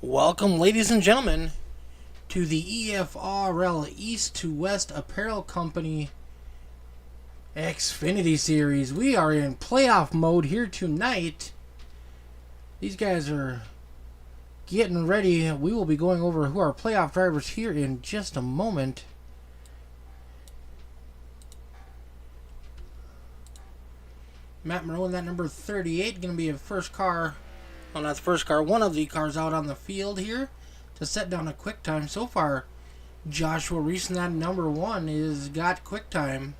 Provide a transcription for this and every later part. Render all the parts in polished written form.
Welcome, ladies and gentlemen, to the EFRL East to West Apparel Company XFINITY series. We are in playoff mode here tonight. These guys are getting ready. We will be going over who our playoff drivers here in just a moment. Matt Moreau in that number 38, going to be a first car. Well, not the first car, one of the cars out on the field here to set down a quick time. So far, Joshua Reese in that number 1 is got quick time.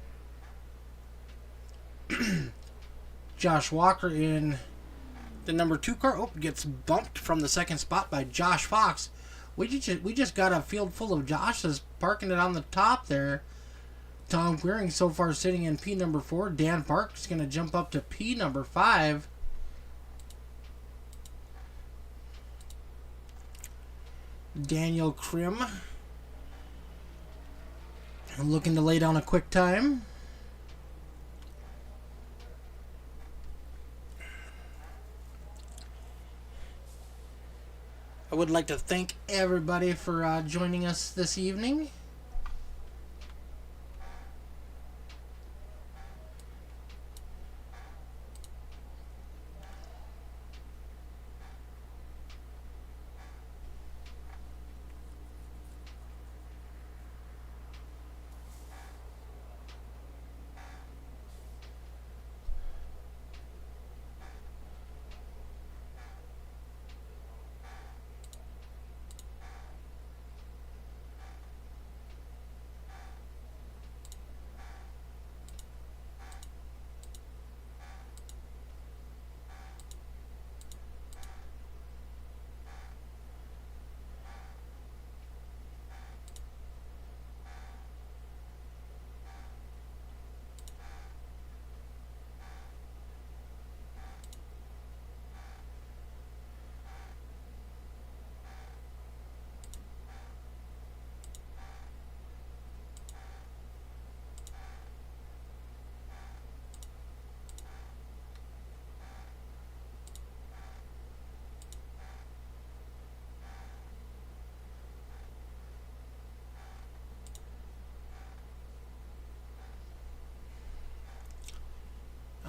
Josh Walker in the number 2 car gets bumped from the second spot by Josh Fox. We just got a field full of Joshes parking it on the top there. Tom Queering so far sitting in P number 4. Dan Park is going to jump up to P number 5. Daniel Krim looking to lay down a quick time. I would like to thank everybody for joining us this evening.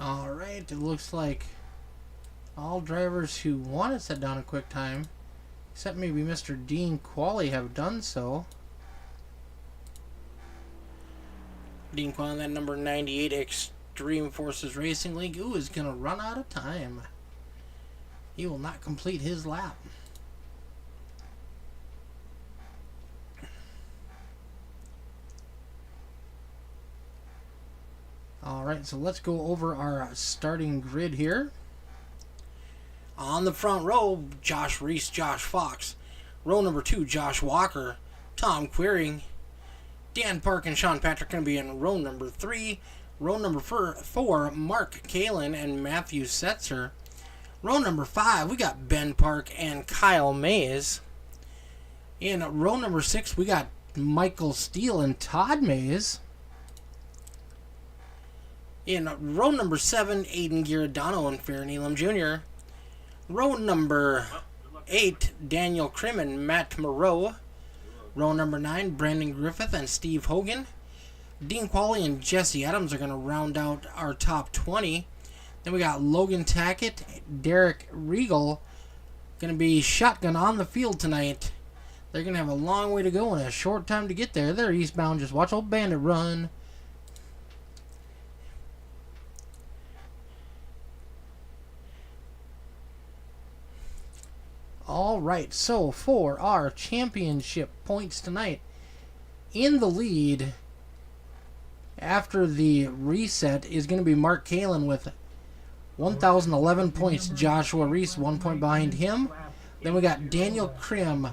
Alright, it looks like all drivers who want to set down a quick time, except maybe Mr. Dean Qualley, have done so. Dean Qualley, that number 98 Extreme Forces Racing League, is going to run out of time. He will not complete his lap. Alright, so let's go over our starting grid here. On the front row, Josh Reese, Josh Fox. Row number 2, Josh Walker, Tom Queering. Dan Park and Sean Patrick going to be in row number 3. Row number 4, Mark Kalin and Matthew Setzer. Row number 5, we got Ben Park and Kyle Mays. In row number 6, we got Michael Steele and Todd Mays. In row number 7, Aiden Giordano and Farron Elam Jr. Row number 8, Daniel Krim and Matt Moreau. Row number 9, Brandon Griffith and Steve Hogan. Dean Qualley and Jesse Adams are going to round out our top 20. Then we got Logan Tackett, Derek Regal, going to be shotgun on the field tonight. They're going to have a long way to go and a short time to get there. They're eastbound. Just watch old Bandit run. Alright, so for our championship points tonight, in the lead after the reset is going to be Mark Kalin with 1,011 points. Joshua Reese 1 point behind him. Then we got Daniel Krim,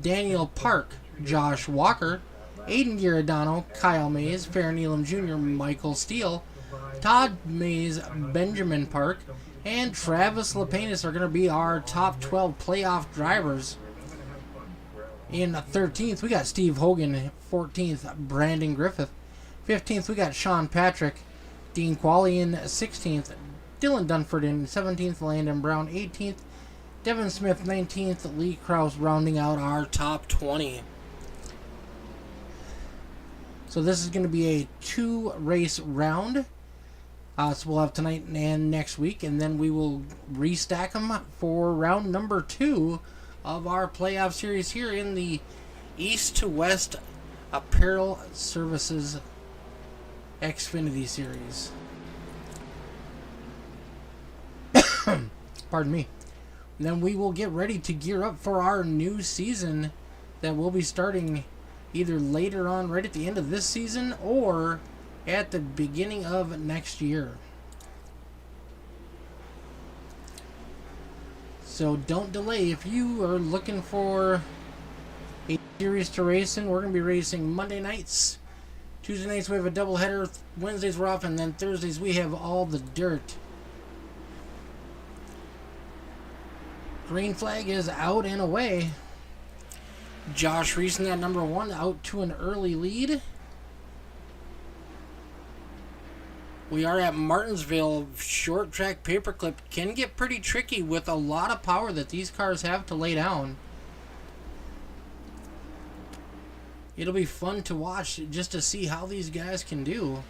Daniel Park, Josh Walker, Aiden Giordano, Kyle Mays, Farron Elam Jr., Michael Steele, Todd Mays, Benjamin Park, and Travis Lepanis are going to be our top 12 playoff drivers. In 13th, we got Steve Hogan. 14th, Brandon Griffith. 15th, we got Sean Patrick. Dean Qualley in 16th. Dylan Dunford in 17th. Landon Brown 18th. Devin Smith 19th, Lee Krause rounding out our top 20. So this is going to be a 2-race round. So we'll have tonight and next week, and then we will restack them for round number 2 of our playoff series here in the East to West Apparel Services XFINITY series. Pardon me. And then we will get ready to gear up for our new season that will be starting either later on, right at the end of this season, or at the beginning of next year. So don't delay. If you are looking for a series to race in, we're going to be racing Monday nights. Tuesday nights we have a doubleheader. Wednesdays we're off, and then Thursdays we have all the dirt. Green flag is out and away. Josh Reese in that number 1 out to an early lead. We are at Martinsville. Short track paperclip can get pretty tricky with a lot of power that these cars have to lay down. It'll be fun to watch just to see how these guys can do.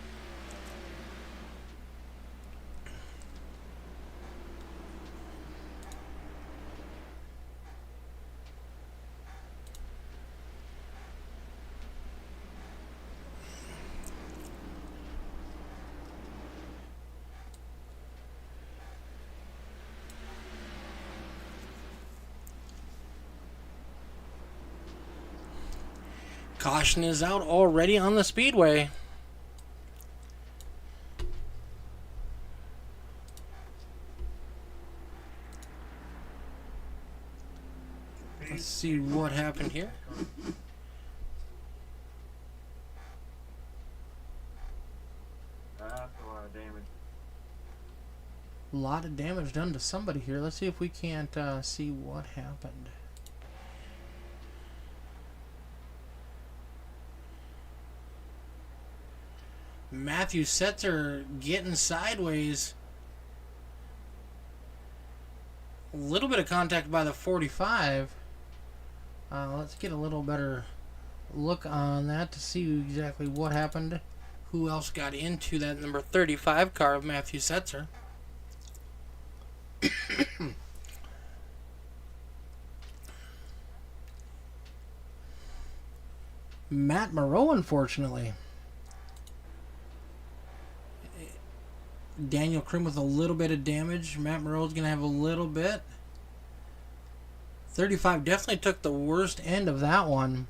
Caution is out already on the speedway. Let's see what happened here. That's a lot of damage. A lot of damage done to somebody here. Let's see if we can't see what happened. Matthew Setzer getting sideways. A little bit of contact by the 45. Let's get a little better look on that to see exactly what happened. Who else got into that number 35 car of Matthew Setzer? Matt Moreau, unfortunately. Daniel Krim with a little bit of damage. Matt Moreau's going to have a little bit. 35 definitely took the worst end of that one.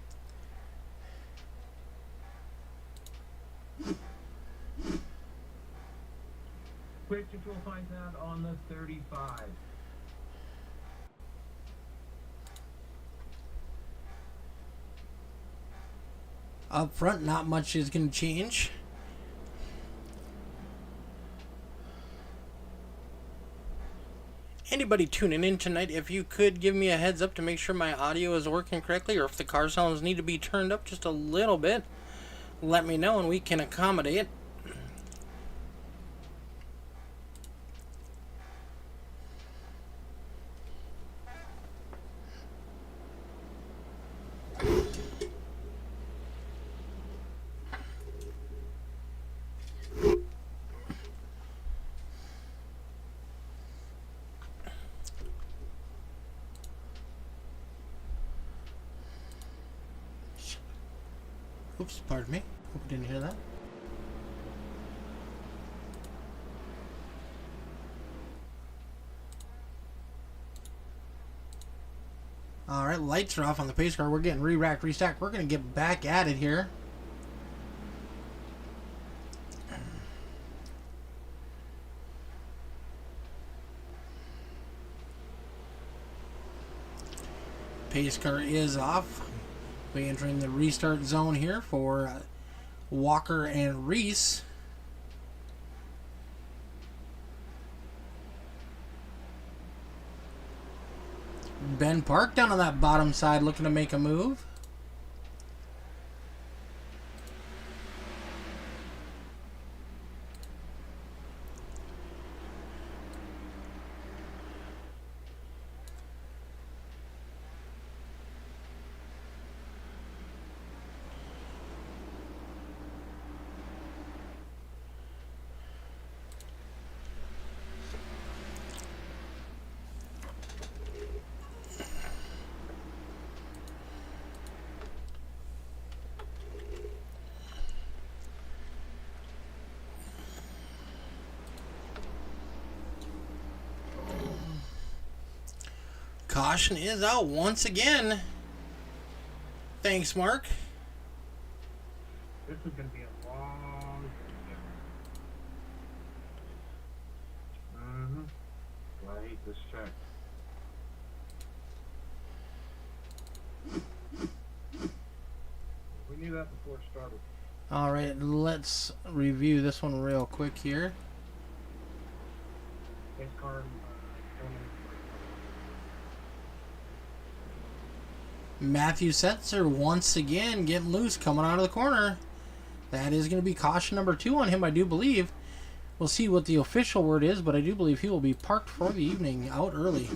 Quick control finds out on the 35. Up front, not much is going to change. Anybody tuning in tonight, if you could give me a heads up to make sure my audio is working correctly, or if the car sounds need to be turned up just a little bit, let me know and we can accommodate. Oops, pardon me. Hope you didn't hear that. Alright, lights are off on the pace car. We're getting re-racked, restacked. We're going to get back at it here. Pace car is off. We entering the restart zone here for Walker and Reese. Ben Park down on that bottom side looking to make a move. Caution is out once again. Thanks, Mark. This is going to be a long I hate this check. We knew that before it started. Alright, let's review this one real quick here. Base card, Matthew Setzer once again getting loose, coming out of the corner. That is going to be caution number 2 on him, I do believe. We'll see what the official word is, but I do believe he will be parked for the evening, out early.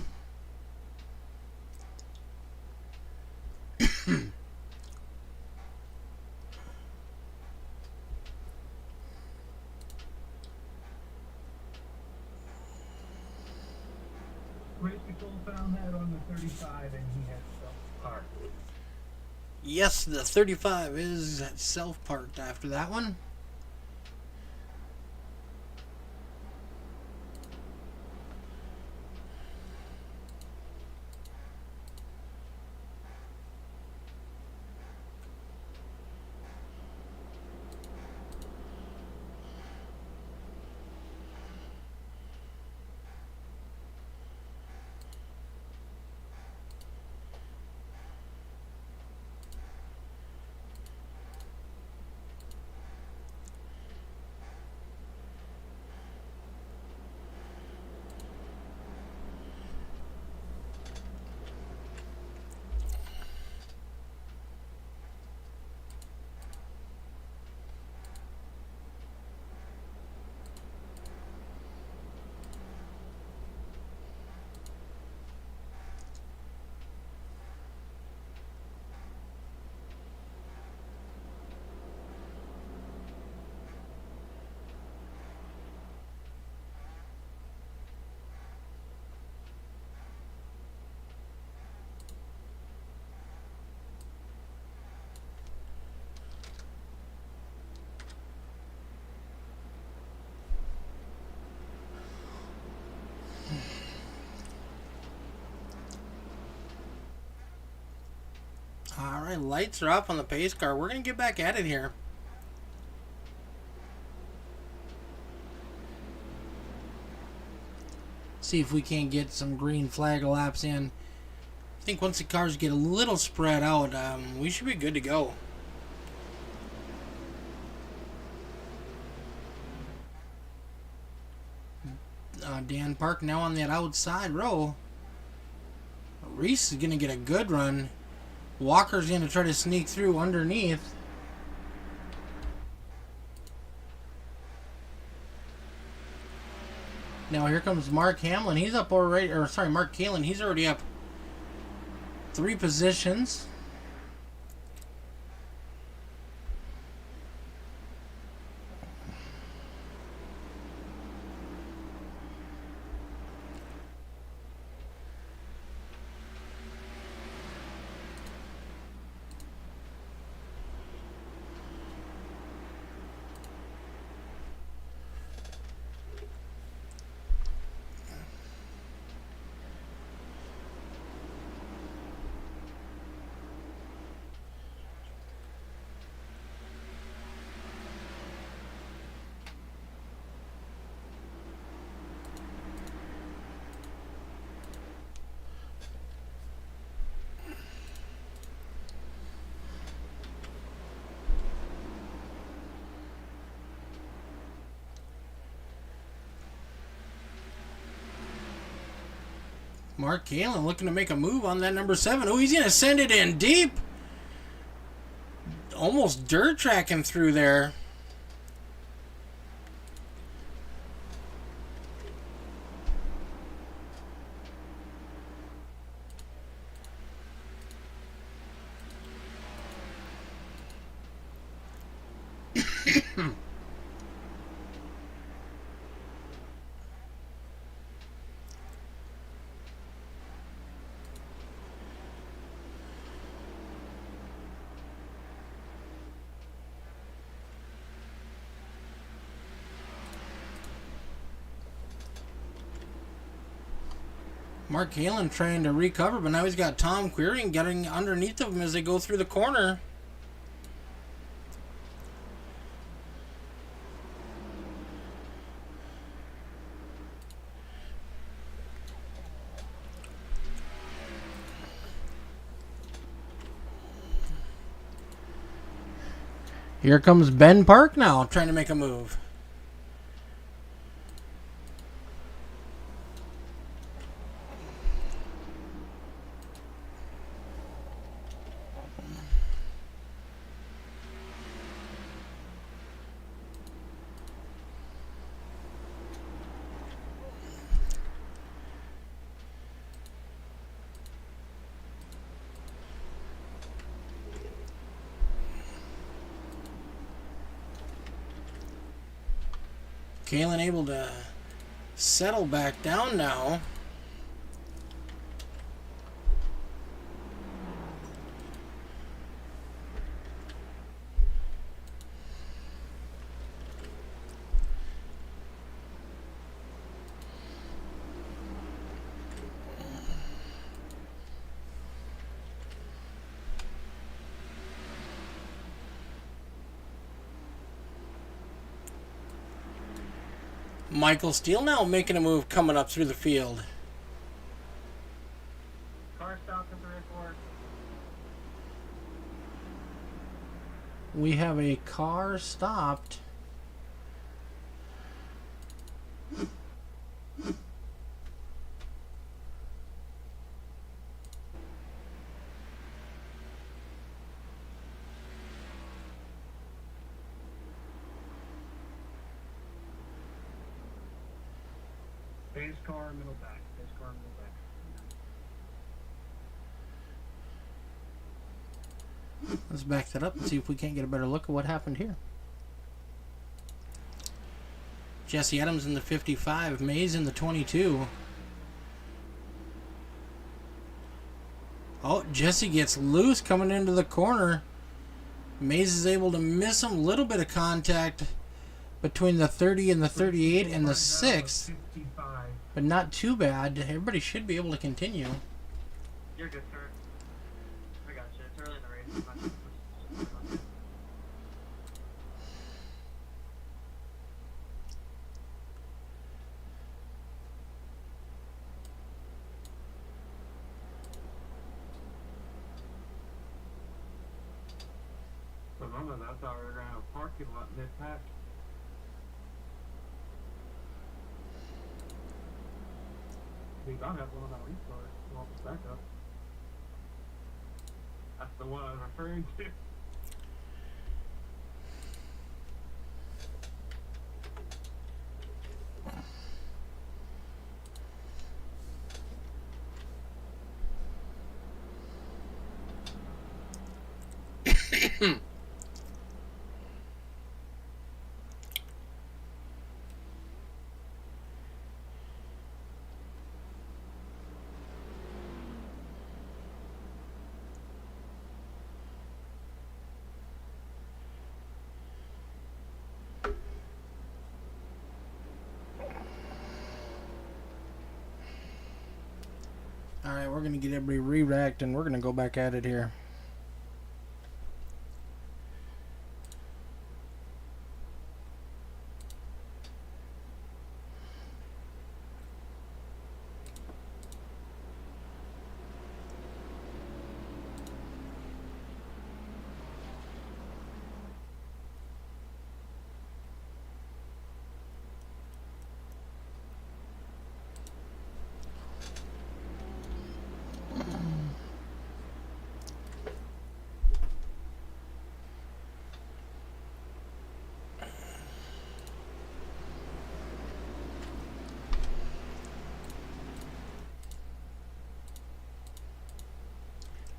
race control found that on the 35 and he had self-parked. Yes, the 35 is self-parked after that one. Alright, lights are off on the pace car. We're going to get back at it here. See if we can't get some green flag laps in. I think once the cars get a little spread out, we should be good to go. Dan Park now on that outside row. Reese is going to get a good run. Walker's going to try to sneak through underneath. Now here comes Mark Hamlin. He's up already, or sorry, Mark Kalin. He's already up 3 positions. Mark Kalin looking to make a move on that number 7. Oh, he's going to send it in deep. Almost dirt tracking through there. Mark Halen trying to recover, but now he's got Tom Queering getting underneath of him as they go through the corner. Here comes Ben Park now, trying to make a move. Kalen able to settle back down now. Michael Steele now making a move coming up through the field. Car stopped at 3-4. We have a car stopped. Base car, middle back. Base car, middle back. Let's back that up and see if we can't get a better look at what happened here. Jesse Adams in the 55, Mays in the 22. Oh, Jesse gets loose coming into the corner. Mays is able to miss him. A little bit of contact between the 30 and the 38 and the 6. 55. But not too bad. Everybody should be able to continue. You're good, sir. I got you. It's early in the race. Remember, that's how we're going to have a parking lot mid-pack. We don't have one on that restart. You want the backup? That's the one I was referring to. Alright, we're going to get everybody re-racked and we're going to go back at it here.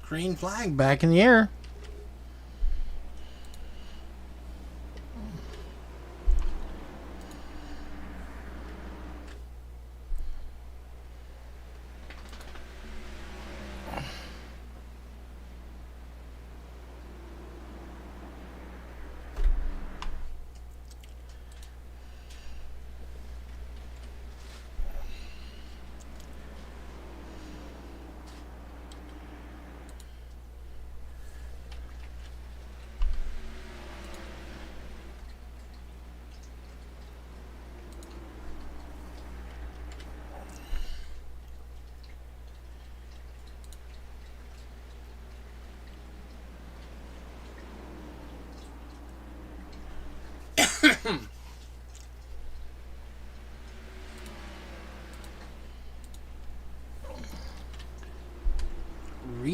Green flag back in the air.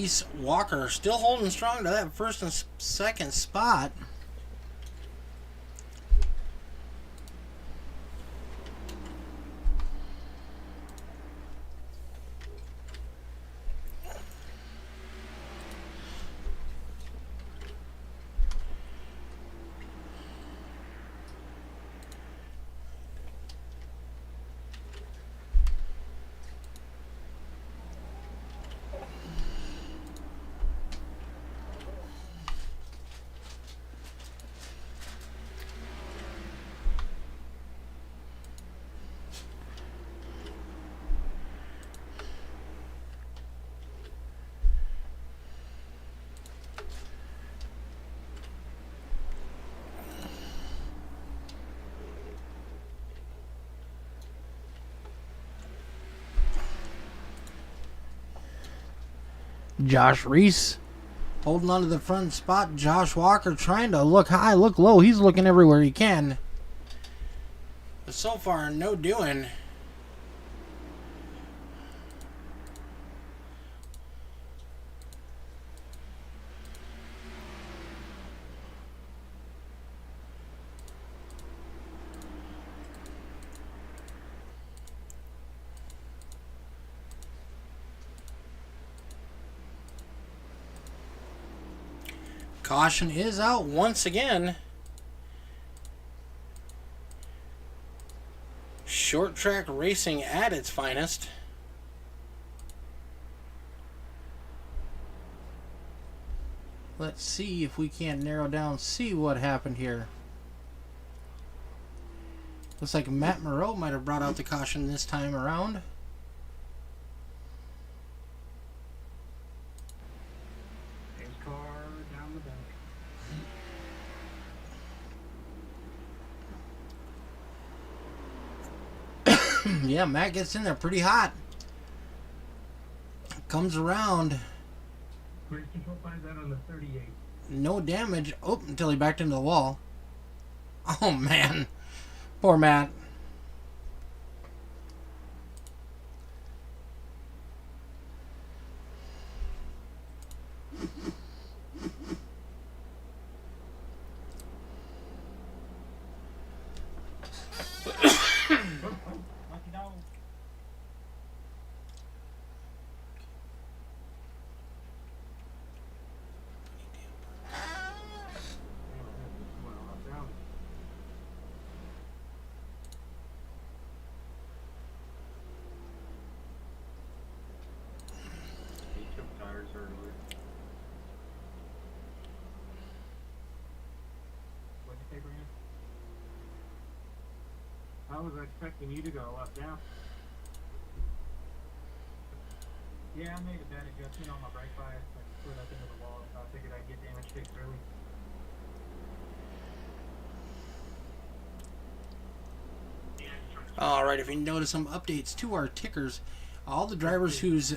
Reese Walker still holding strong to that first and second spot. Josh Reese holding on to the front spot. Josh Walker trying to look high, look low. He's looking everywhere he can. But so far, no doing. Caution is out once again. Short track racing at its finest. Let's see if we can't narrow down, see what happened here. Looks like Matt Moreau might have brought out the caution this time around. Yeah, Matt gets in there pretty hot. Comes around. Cruise control finds that on the 38. No damage. Oh, until he backed into the wall. Oh, man. Poor Matt. I was expecting you to go up down. Yeah, I made a bad adjustment on my brake bias and split up into the wall, so I figured I'd get damage fixed early. Alright, if you notice some updates to our tickers, all the drivers whose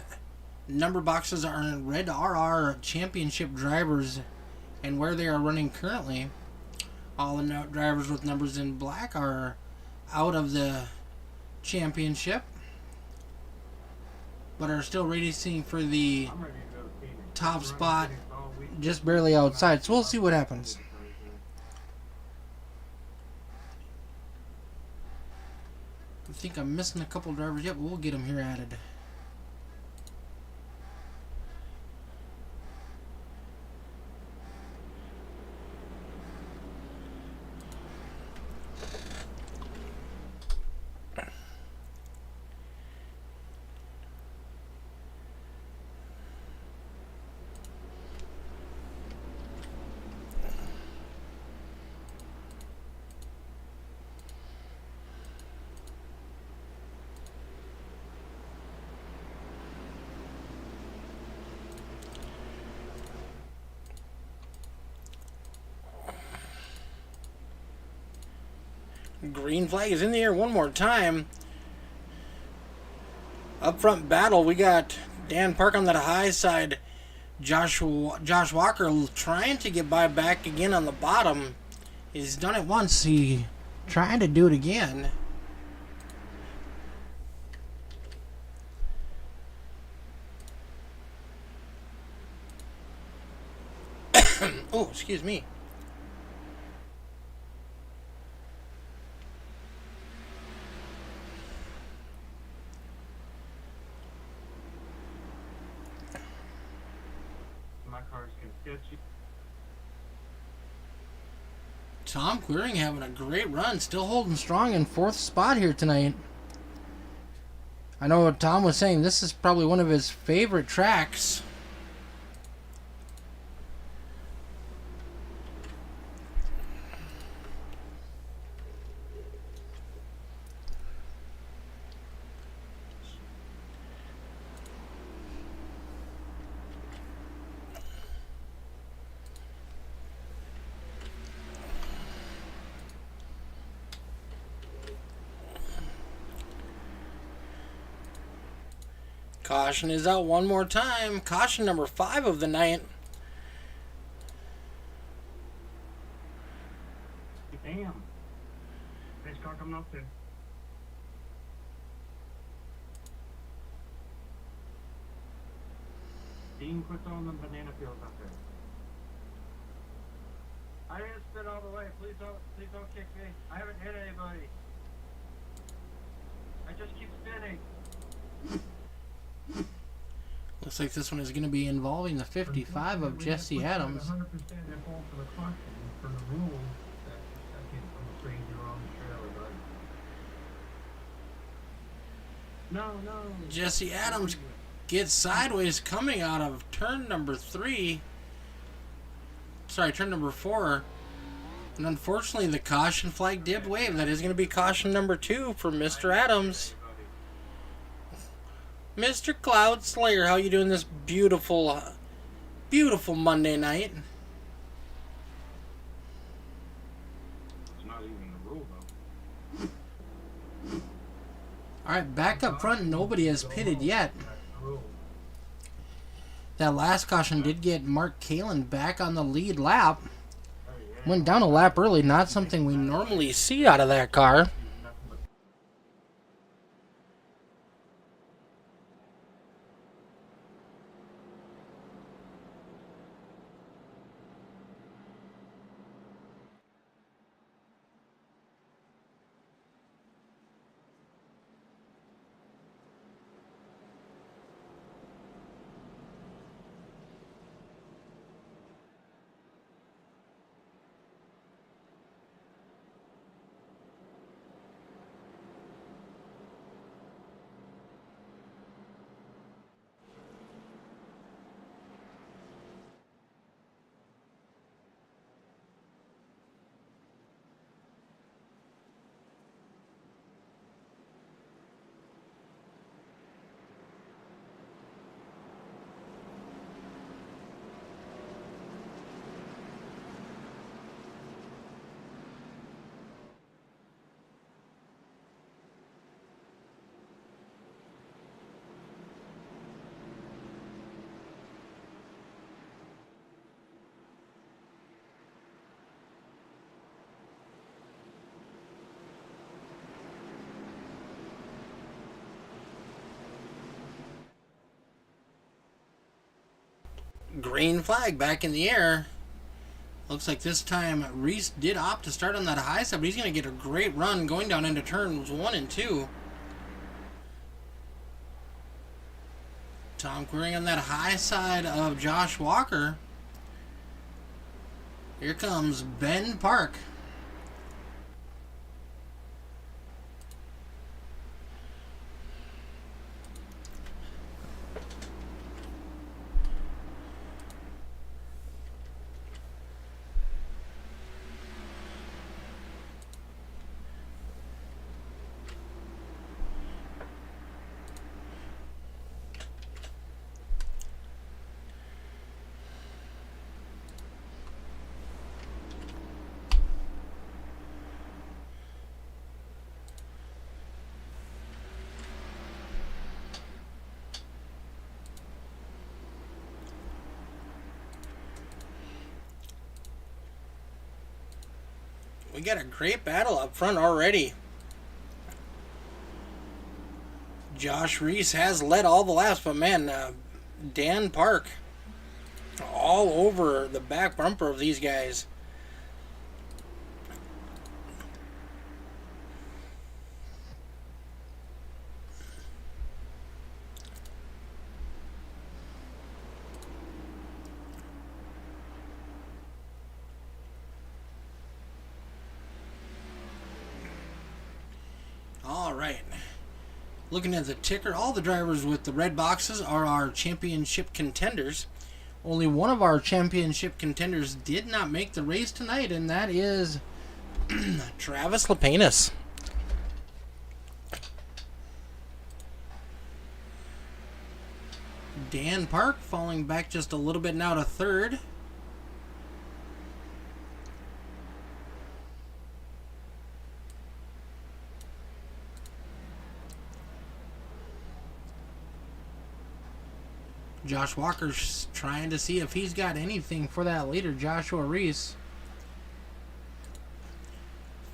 number boxes are in red are our championship drivers, and where they are running currently, all the drivers with numbers in black are out of the championship, but are still racing for the top spot, just barely outside. So we'll see what happens. I think I'm missing a couple drivers yet, but we'll get them here added. Green flag is in the air one more time. Up front battle, we got Dan Park on that high side. Josh Walker trying to get by back again on the bottom. He's done it once. He trying to do it again. Oh, excuse me. My car's gonna get you. Tom Queering having a great run, still holding strong in 4th spot here tonight. I know what Tom was saying, this is probably one of his favorite tracks. Caution is out one more time. Caution number 5 of the night. Damn. Nice car coming up there. Dean, quit throwing them banana peels up there. I didn't spit all the way. Please don't kick me. I haven't hit anybody. I just keep spinning. Looks like this one is going to be involving the 55 of Jesse Adams. 100% at fault for the caution for the rules. I'm afraid you're on the trailer, bud. No. Jesse Adams gets sideways coming out of turn number 3. Sorry, turn number 4. And unfortunately, the caution flag did wave. That is going to be caution number 2 for Mr. Adams. Mr. Cloud Slayer, how you doing this beautiful, beautiful Monday night? It's not even the rule, though. Alright, back up front, nobody has pitted yet. That last caution did get Mark Kalin back on the lead lap. Went down a lap early, not something we normally see out of that car. Green flag back in the air. Looks like this time Reese did opt to start on that high side, but he's going to get a great run going down into turns 1 and 2. Tom Queering on that high side of Josh Walker. Here comes Ben Park. We got a great battle up front already. Josh Reese has led all the laps, but man, Dan Park all over the back bumper of these guys. All right. Looking at the ticker, all the drivers with the red boxes are our championship contenders. Only one of our championship contenders did not make the race tonight, and that is Travis Lapenas. Dan Park falling back just a little bit now to third. Josh Walker's trying to see if he's got anything for that leader, Joshua Reese.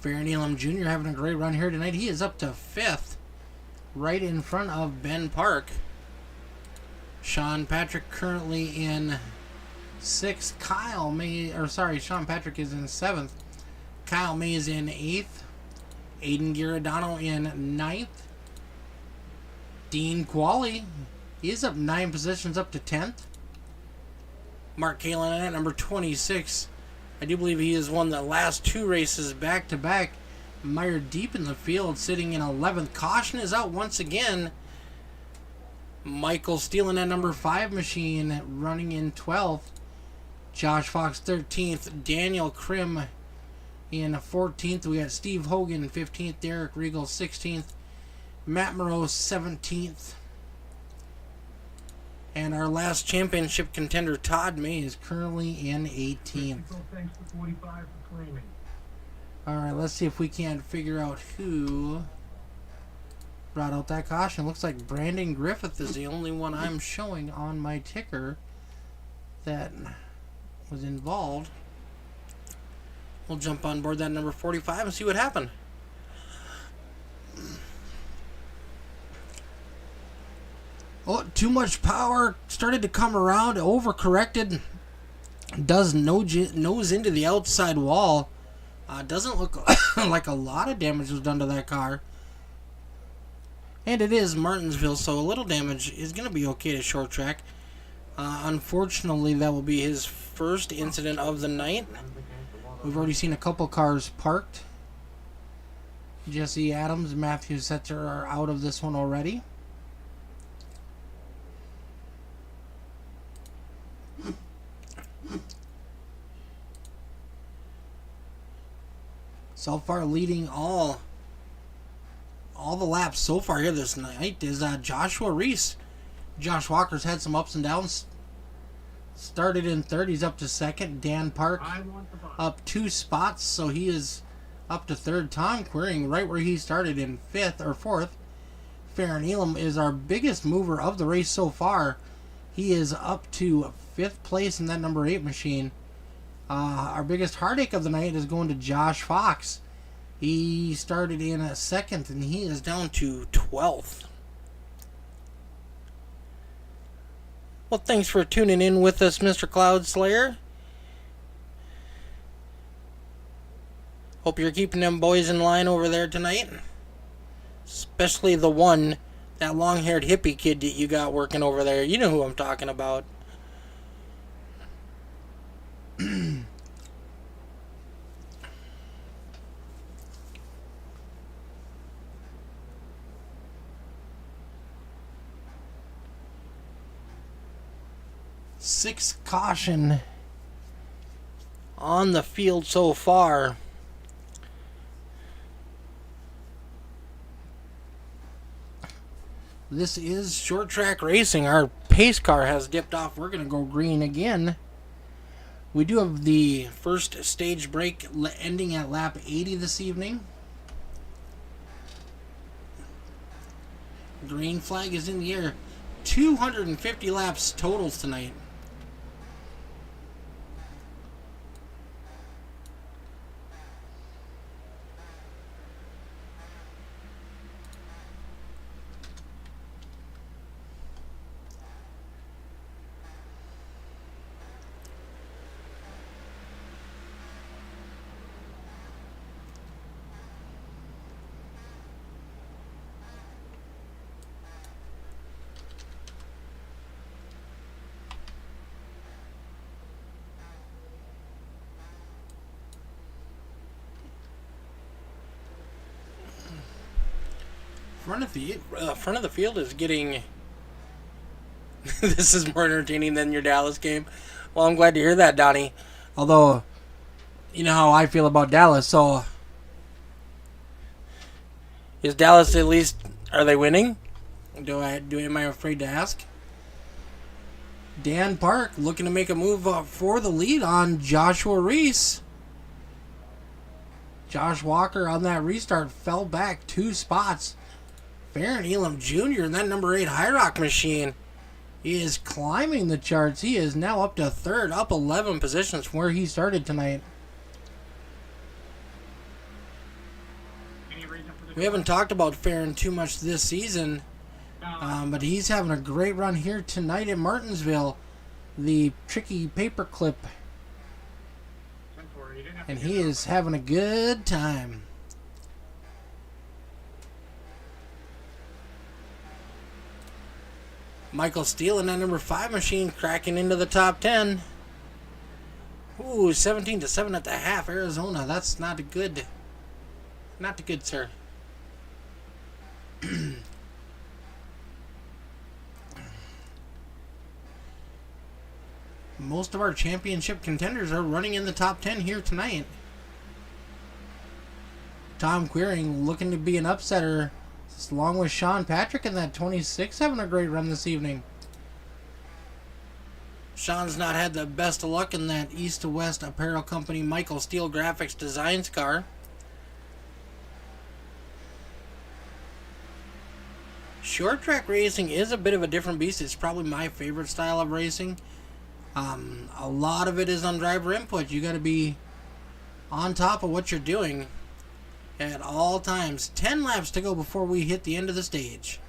Farron Elam Jr. having a great run here tonight. He is up to fifth, right in front of Ben Park. Sean Patrick currently in sixth. Sean Patrick is in seventh. Kyle May is in eighth. Aiden Giordano in ninth. Dean Qualley, he's up 9 positions, up to 10th. Mark Kalin at number 26. I do believe he has won the last 2 races back-to-back. Mired deep in the field, sitting in 11th. Caution is out once again. Michael Steele at number 5 machine, running in 12th. Josh Fox 13th. Daniel Krim in 14th. We got Steve Hogan 15th. Derek Regal 16th. Matt Moreau 17th. And our last championship contender, Todd May, is currently in 18th. Alright, let's see if we can't figure out who brought out that caution. Looks like Brandon Griffith is the only one I'm showing on my ticker that was involved. We'll jump on board that number 45 and see what happened. Oh, too much power. Started to come around. Overcorrected. Does nose into the outside wall. Doesn't look like a lot of damage was done to that car. And it is Martinsville, so a little damage is going to be okay to short track. Unfortunately, that will be his first incident of the night. We've already seen a couple cars parked. Jesse Adams, Matthew Setzer are out of this one already. So far, leading all the laps so far here this night is Joshua Reese. Josh Walker's had some ups and downs. Started in third, he's up to second. Dan Park up 2 spots, so he is up to third. Tom Queering right where he started in fifth or fourth. Farron Elam is our biggest mover of the race so far. He is up to 5th place in that number 8 machine. Our biggest heartache of the night is going to Josh Fox. He started in 2nd and he is down to 12th. Well, thanks for tuning in with us, Mr. Cloud Slayer. Hope you're keeping them boys in line over there tonight. Especially the one, that long-haired hippie kid that you got working over there. You know who I'm talking about. Sixth caution on the field so far. This is short track racing. Our pace car has dipped off. We're going to go green again. We do have the first stage break ending at lap 80 this evening. Green flag is in the air. 250 laps totals tonight. front of the field is getting. This is more entertaining than your Dallas game. Well, I'm glad to hear that, Donnie. Although, you know how I feel about Dallas, so is Dallas at least? Are they winning? Am I afraid to ask? Dan Park looking to make a move for the lead on Joshua Reese. Josh Walker on that restart fell back 2 spots. Farron Elam Jr. in that number 8 High Rock machine is climbing the charts. He is now up to 3rd, up 11 positions from where he started tonight. We haven't talked about Farron too much this season, but he's having a great run here tonight at Martinsville, the tricky paperclip, and he is having a good time. Michael Steele in that number 5 machine cracking into the top 10. Ooh, 17-7 at the half, Arizona. That's not good. Not good, sir. Most of our championship contenders are running in the top 10 here tonight. Tom Queering looking to be an upsetter, along with Sean Patrick in that 26, having a great run this evening. Sean's not had the best of luck in that East to West Apparel Company Michael Steele Graphics Designs car. Short track racing is a bit of a different beast. It's probably my favorite style of racing. A lot of it is on driver input. You got to be on top of what you're doing at all times. 10 laps to go before we hit the end of the stage.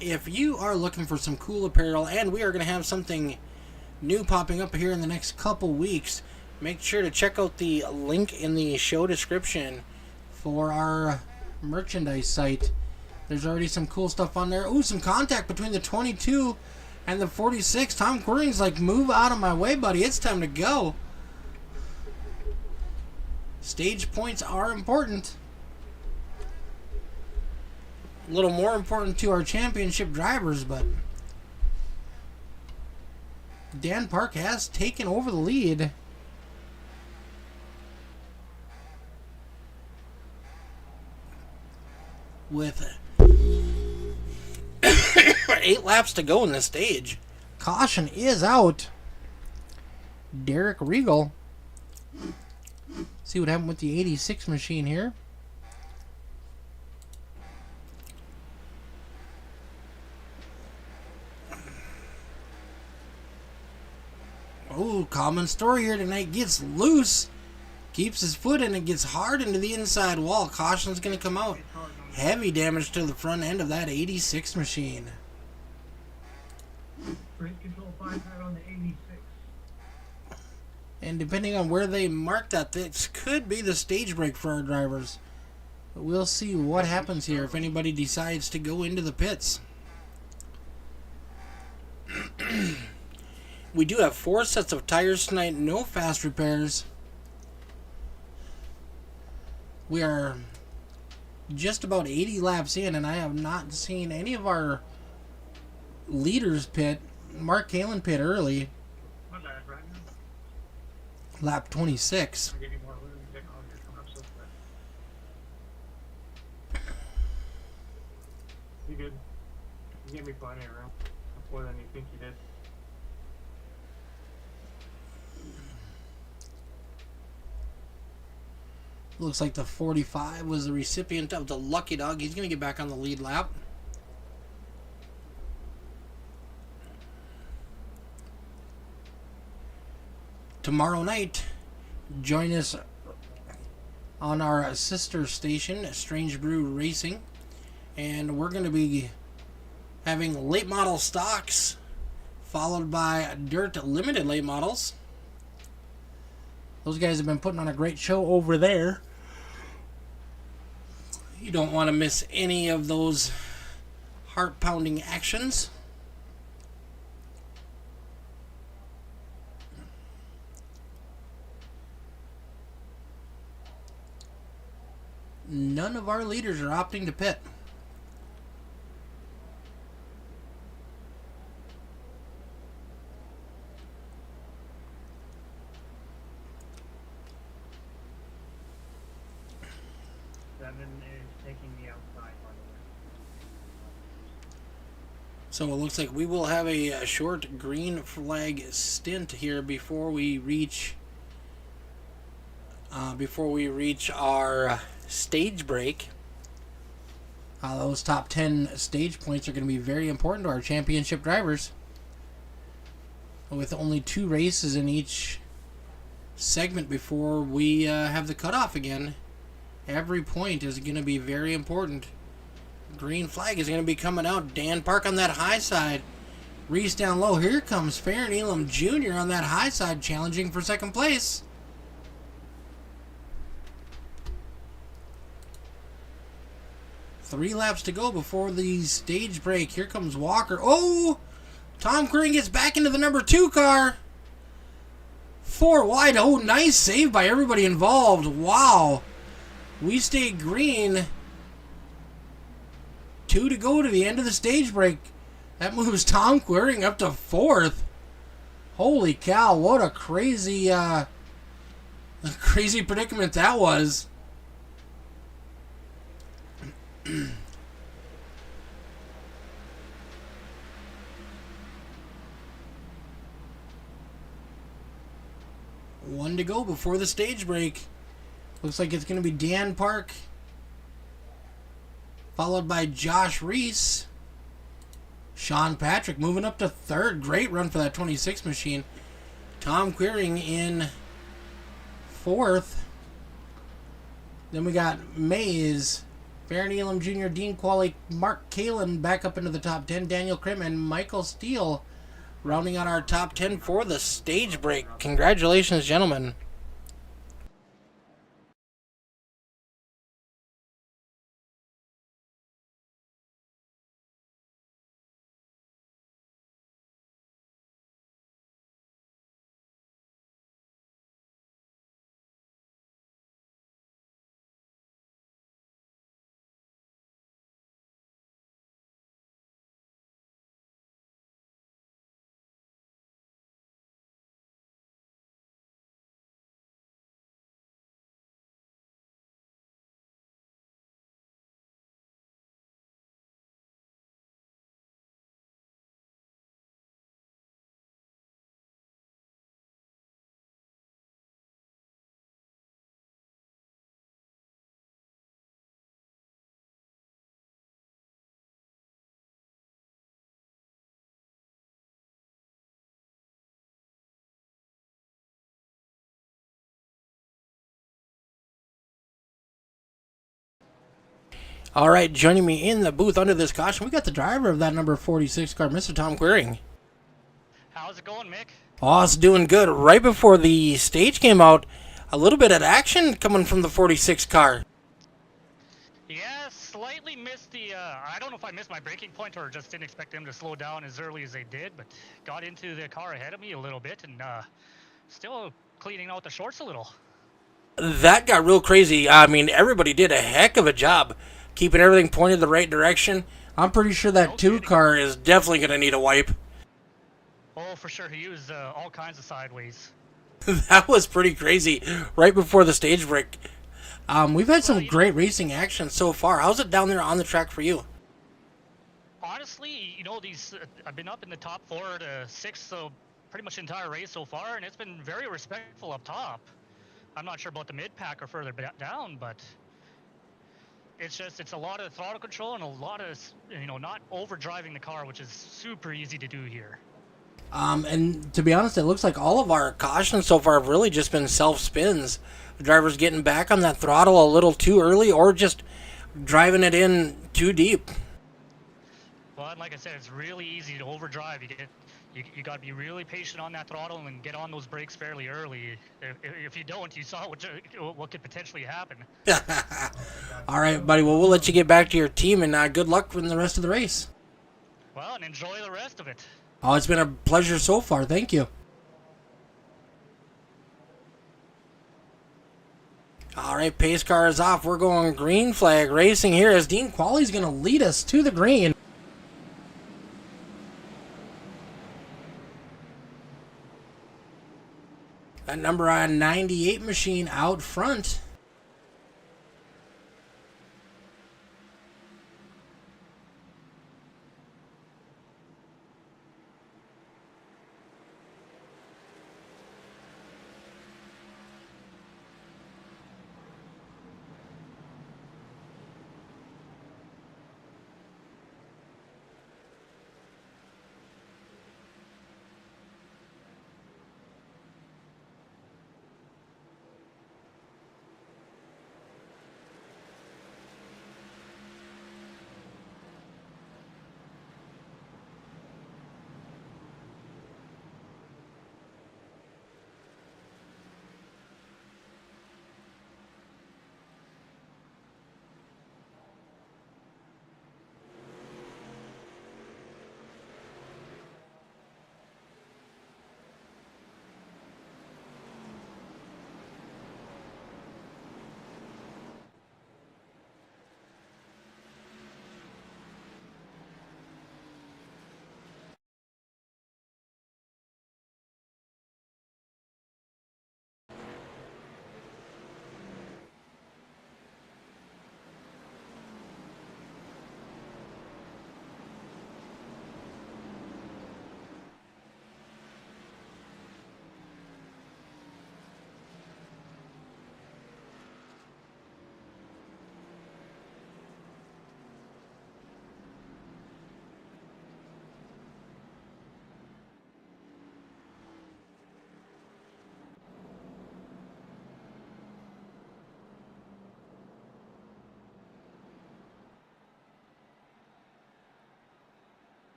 If you are looking for some cool apparel, and we are going to have something new popping up here in the next couple weeks, make sure to check out the link in the show description for our merchandise site. There's already some cool stuff on there. Ooh, some contact between the 22 and the 46. Tom Quering's like, move out of my way, buddy. It's time to go. Stage points are important. A little more important to our championship drivers, but Dan Park has taken over the lead. With 8 laps to go in this stage. Caution is out. Derek Regal. See what happened with the 86 machine here. Oh, common story here tonight. Gets loose. Keeps his foot in. It gets hard into the inside wall. Caution's going to come out. Heavy damage to the front end of that 86 machine. Brake control 5 pad on the 86. And depending on where they mark that, this could be the stage break for our drivers. But we'll see what happens here if anybody decides to go into the pits. We do have 4 sets of tires tonight. No fast repairs. We are just about 80 laps in, and I have not seen any of our leaders pit. Mark Kalen pit early. My bad, right now. Lap 26. I'll give you more room. Technology coming up so fast. You good? You gave me plenty of room. More than you think you did. Looks like the 45 was the recipient of the lucky dog. He's going to get back on the lead lap. Tomorrow night, join us on our sister station, Strange Brew Racing. And we're going to be having late model stocks, followed by dirt limited late models. Those guys have been putting on a great show over there. You don't want to miss any of those heart-pounding actions. none of our leaders are opting to pit. So it looks like we will have a short green flag stint here before we reach our stage break. Those top 10 stage points are going to be very important to our championship drivers. With only 2 races in each segment before we have the cutoff again, every point is going to be very important. Green flag is going to be coming out. Dan Park on that high side. Reese down low. Here comes Farron Elam Jr. on that high side, challenging for second place. Three laps to go before the stage break. Here comes Walker. Oh! Tom Queering gets back into the number 2 car. 4 wide. Oh, nice save by everybody involved. Wow. We stay green. 2 to go to the end of the stage break. That moves Tom Queering up to 4th. Holy cow, what a crazy predicament that was. One to go before the stage break. Looks like it's going to be Dan Park, followed by Josh Reese. Sean Patrick moving up to 3rd. Great run for that 26 machine. Tom Queering in 4th. Then we got Mays, Farron Elam Jr., Dean Qualley, Mark Kalin back up into the top 10. Daniel Krim and Michael Steele rounding out our top 10 for the stage break. Congratulations, gentlemen. All right, joining me in the booth under this caution, we got the driver of that number 46 car, Mr. Tom Queering. How's it going, Mick? Oh, it's doing good. Right before the stage came out, a little bit of action coming from the 46 car. Yeah, slightly missed the, I don't know if I missed my braking point or just didn't expect them to slow down as early as they did, but got into the car ahead of me a little bit and still cleaning out the shorts a little. That got real crazy. I mean, everybody did a heck of a job keeping everything pointed the right direction. I'm pretty sure that 2 car is definitely going to need a wipe. Oh, for sure. He used all kinds of sideways. That was pretty crazy right before the stage break. We've had some great racing action so far. How's it down there on the track for you? Honestly, you know, I've been up in the top 4 to 6, so pretty much the entire race so far, and it's been very respectful up top. I'm not sure about the mid-pack or further down, but it's a lot of throttle control and a lot of, you know, not overdriving the car, which is super easy to do here. And to be honest, it looks like all of our cautions so far have really just been self-spins. The driver's getting back on that throttle a little too early or just driving it in too deep. Well, and like I said, it's really easy to overdrive. You got to be really patient on that throttle and get on those brakes fairly early. If you don't, you saw what could potentially happen. All right, buddy. Well, we'll let you get back to your team, and good luck in the rest of the race. Well, and enjoy the rest of it. Oh, it's been a pleasure so far. Thank you. All right, pace car is off. We're going green flag racing here as Dean Quali's going to lead us to the green. That number on 98 machine out front.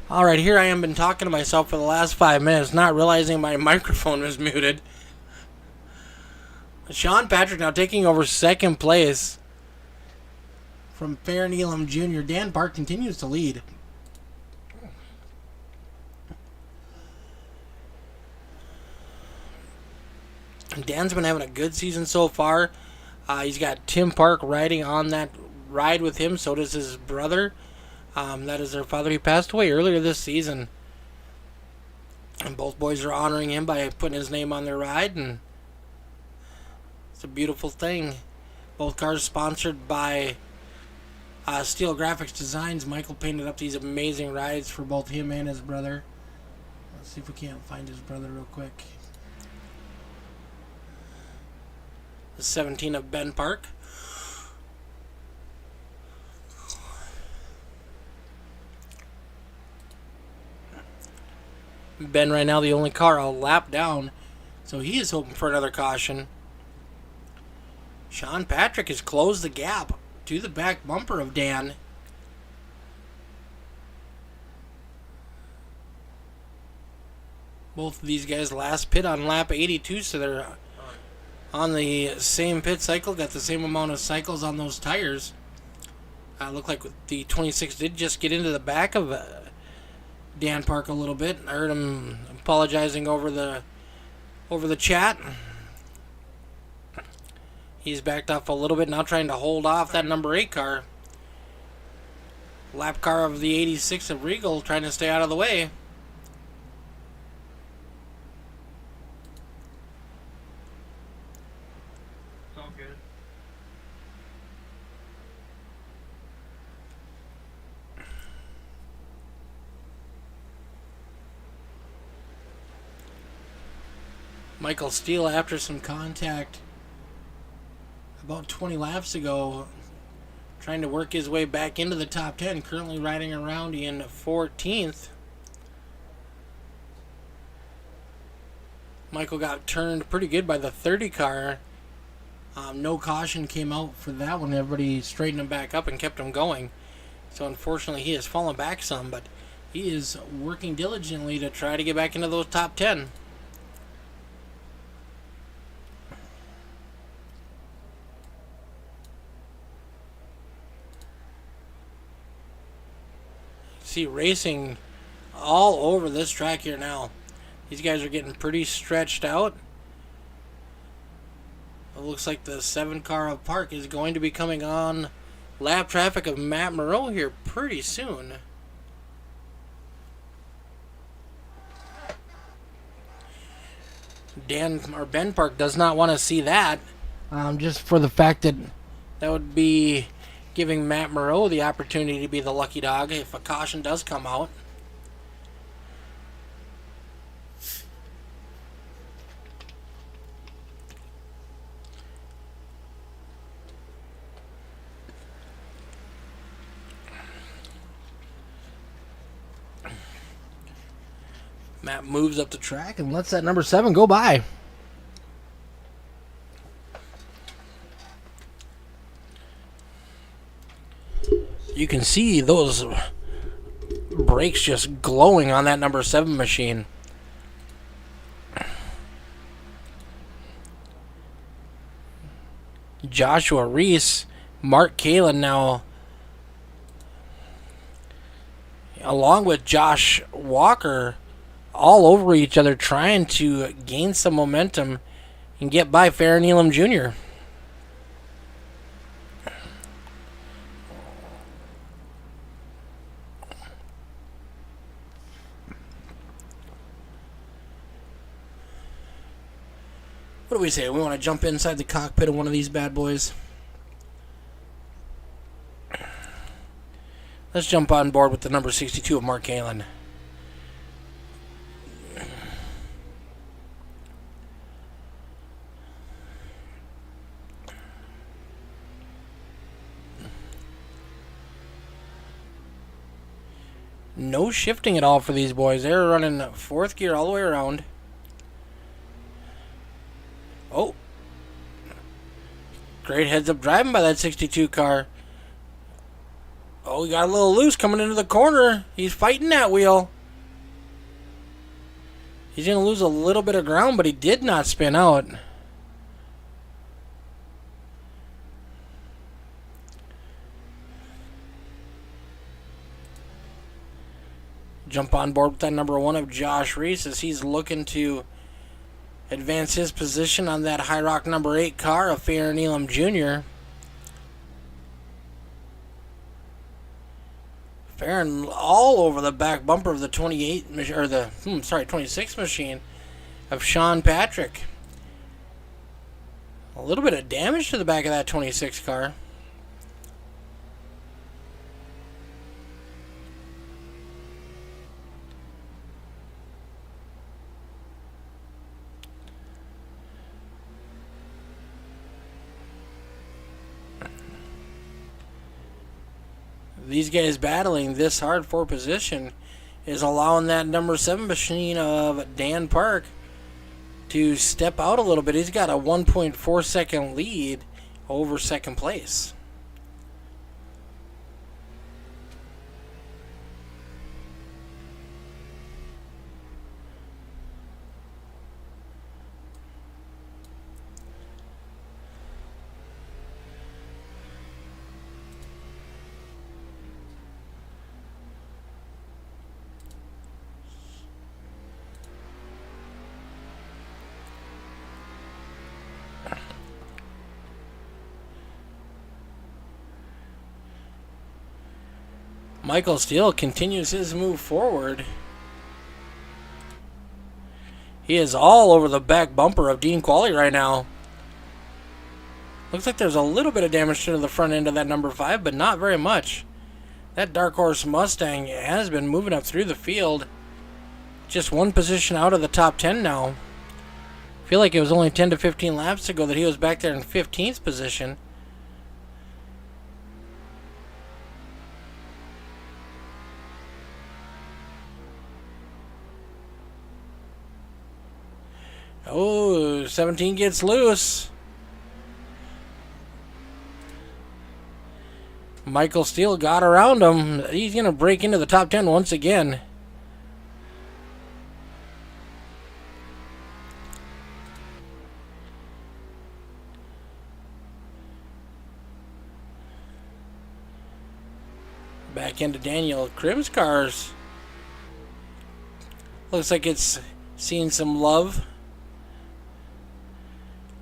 Alright, here I am been talking to myself for the last 5 minutes, not realizing my microphone was muted. Sean Patrick now taking over second place from Fair Neelam Jr. Dan Park continues to lead. Dan's been having a good season so far. He's got Tim Park riding on that ride with him. So does his brother. That is their father. He passed away earlier this season. And both boys are honoring him by putting his name on their ride. And it's a beautiful thing. Both cars sponsored by Steel Graphics Designs. Michael painted up these amazing rides for both him and his brother. Let's see if we can't find his brother real quick. The 17 of Ben Park. Ben right now the only car a lap down, so he is hoping for another caution. Sean Patrick has closed the gap to the back bumper of Dan. Both of these guys last pit on lap 82, so they're on the same pit cycle, got the same amount of cycles on those tires. Looked like the 26 did just get into the back of Dan Park a little bit. I heard him apologizing over the chat. He's backed off a little bit, now trying to hold off that number 8 car. Lap car of the 86 of Regal trying to stay out of the way. Michael Steele, after some contact about 20 laps ago, trying to work his way back into the top 10, currently riding around in 14th. Michael got turned pretty good by the 30 car. No caution came out for that one. Everybody straightened him back up and kept him going. So unfortunately he has fallen back some, but he is working diligently to try to get back into those top 10. See racing all over this track here now. These guys are getting pretty stretched out. It looks like the 7 car of Park is going to be coming on lap traffic of Matt Moreau here pretty soon. Ben Park does not want to see that. Just for the fact that that would be giving Matt Moreau the opportunity to be the lucky dog if a caution does come out. Matt moves up the track and lets that number 7 go by. You can see those brakes just glowing on that number 7 machine. Joshua Reese, Mark Kalin now, along with Josh Walker, all over each other trying to gain some momentum and get by Fair Neelam Jr. What do we say? We want to jump inside the cockpit of one of these bad boys. Let's jump on board with the number 62 of Mark Kalin. No shifting at all for these boys. They're running 4th gear all the way around. Oh. Great heads up driving by that 62 car. Oh, he got a little loose coming into the corner. He's fighting that wheel. He's going to lose a little bit of ground, but he did not spin out. Jump on board with that number 1 of Josh Reese as he's looking to advance his position on that High Rock number 8 car of Farron Elam Jr. Farron all over the back bumper of the 26 machine of Sean Patrick. A little bit of damage to the back of that 26 car. These guys battling this hard for position is allowing that number 7 machine of Dan Park to step out a little bit. He's got a 1.4 second lead over second place. Michael Steele continues his move forward. He is all over the back bumper of Dean Qualley right now. Looks like there's a little bit of damage to the front end of that number 5, but not very much. That Dark Horse Mustang has been moving up through the field. Just one position out of the top 10 now. I feel like it was only 10 to 15 laps ago that he was back there in 15th position. Oh, 17 gets loose. Michael Steele got around him. He's going to break into the top 10 once again. Back into Daniel Krim's cars. Looks like it's seen some love.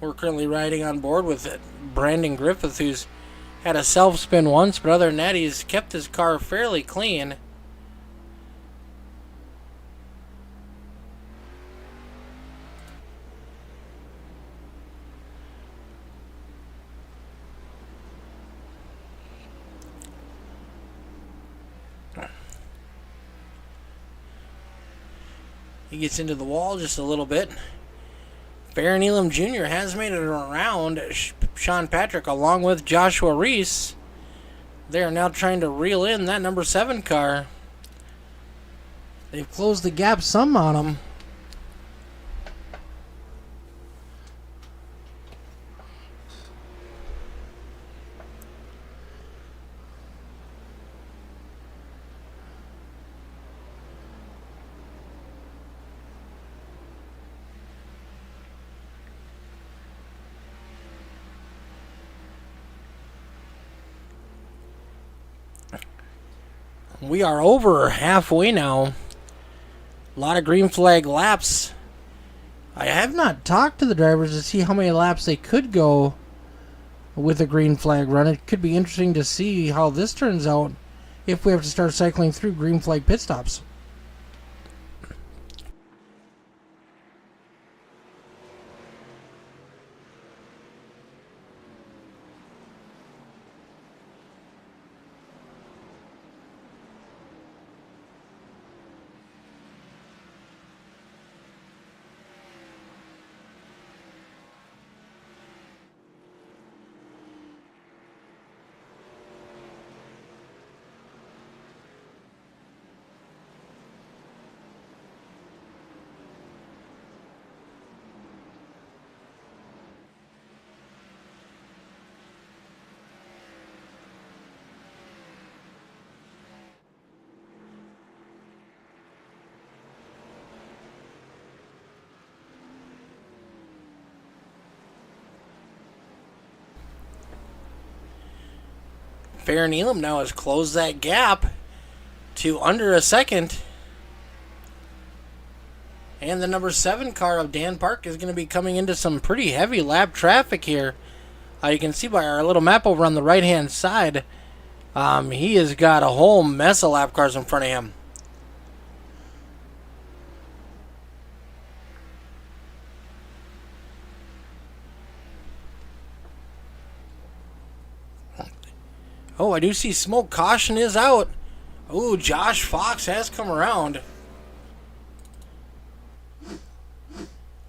We're currently riding on board with Brandon Griffith, who's had a self-spin once, but other than that, he's kept his car fairly clean. He gets into the wall just a little bit. Farron Elam Jr. has made it around Sean Patrick along with Joshua Reese. They are now trying to reel in that number 7 car. They've closed the gap some on him. We are over halfway now. A lot of green flag laps. I have not talked to the drivers to see how many laps they could go with a green flag run. It could be interesting to see how this turns out if we have to start cycling through green flag pit stops. Farron Elam now has closed that gap to under a second. And the number 7 car of Dan Park is going to be coming into some pretty heavy lap traffic here. You can see by our little map over on the right-hand side, he has got a whole mess of lap cars in front of him. Oh, I do see smoke. Caution is out. Oh, Josh Fox has come around.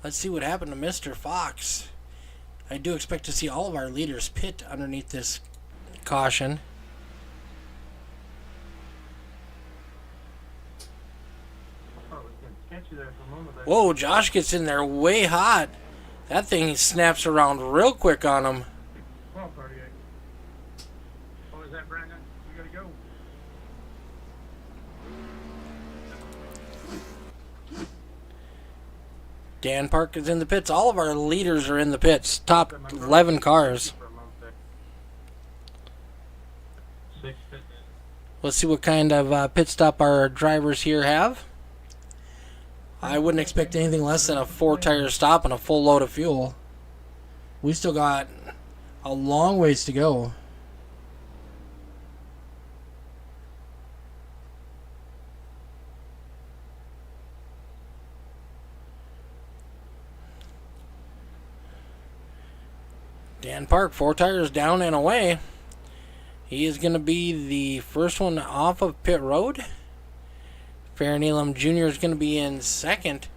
Let's see what happened to Mr. Fox. I do expect to see all of our leaders pit underneath this caution. Whoa, Josh gets in there way hot. That thing snaps around real quick on him. What was that, Brandon? We gotta go. Dan Park is in the pits. All of our leaders are in the pits. Top 11 cars. Let's see what kind of pit stop our drivers here have. I wouldn't expect anything less than a 4-tire stop and a full load of fuel. We still got a long ways to go. Dan Park, 4 tires down and away. He is going to be the first one off of pit road. Farron Elam Jr. is going to be in second.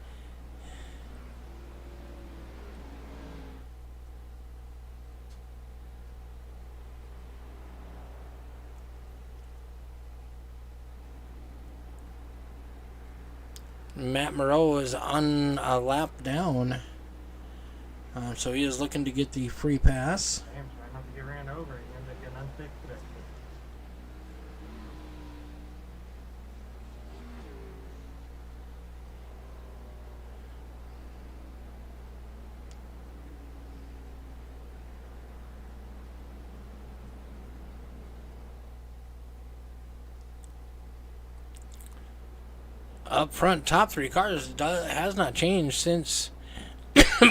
Matt Moreau is on a lap down. So he is looking to get the free pass. Damn, trying not to get ran over. He ends up getting unfixed today. Up front, top 3 cars has not changed since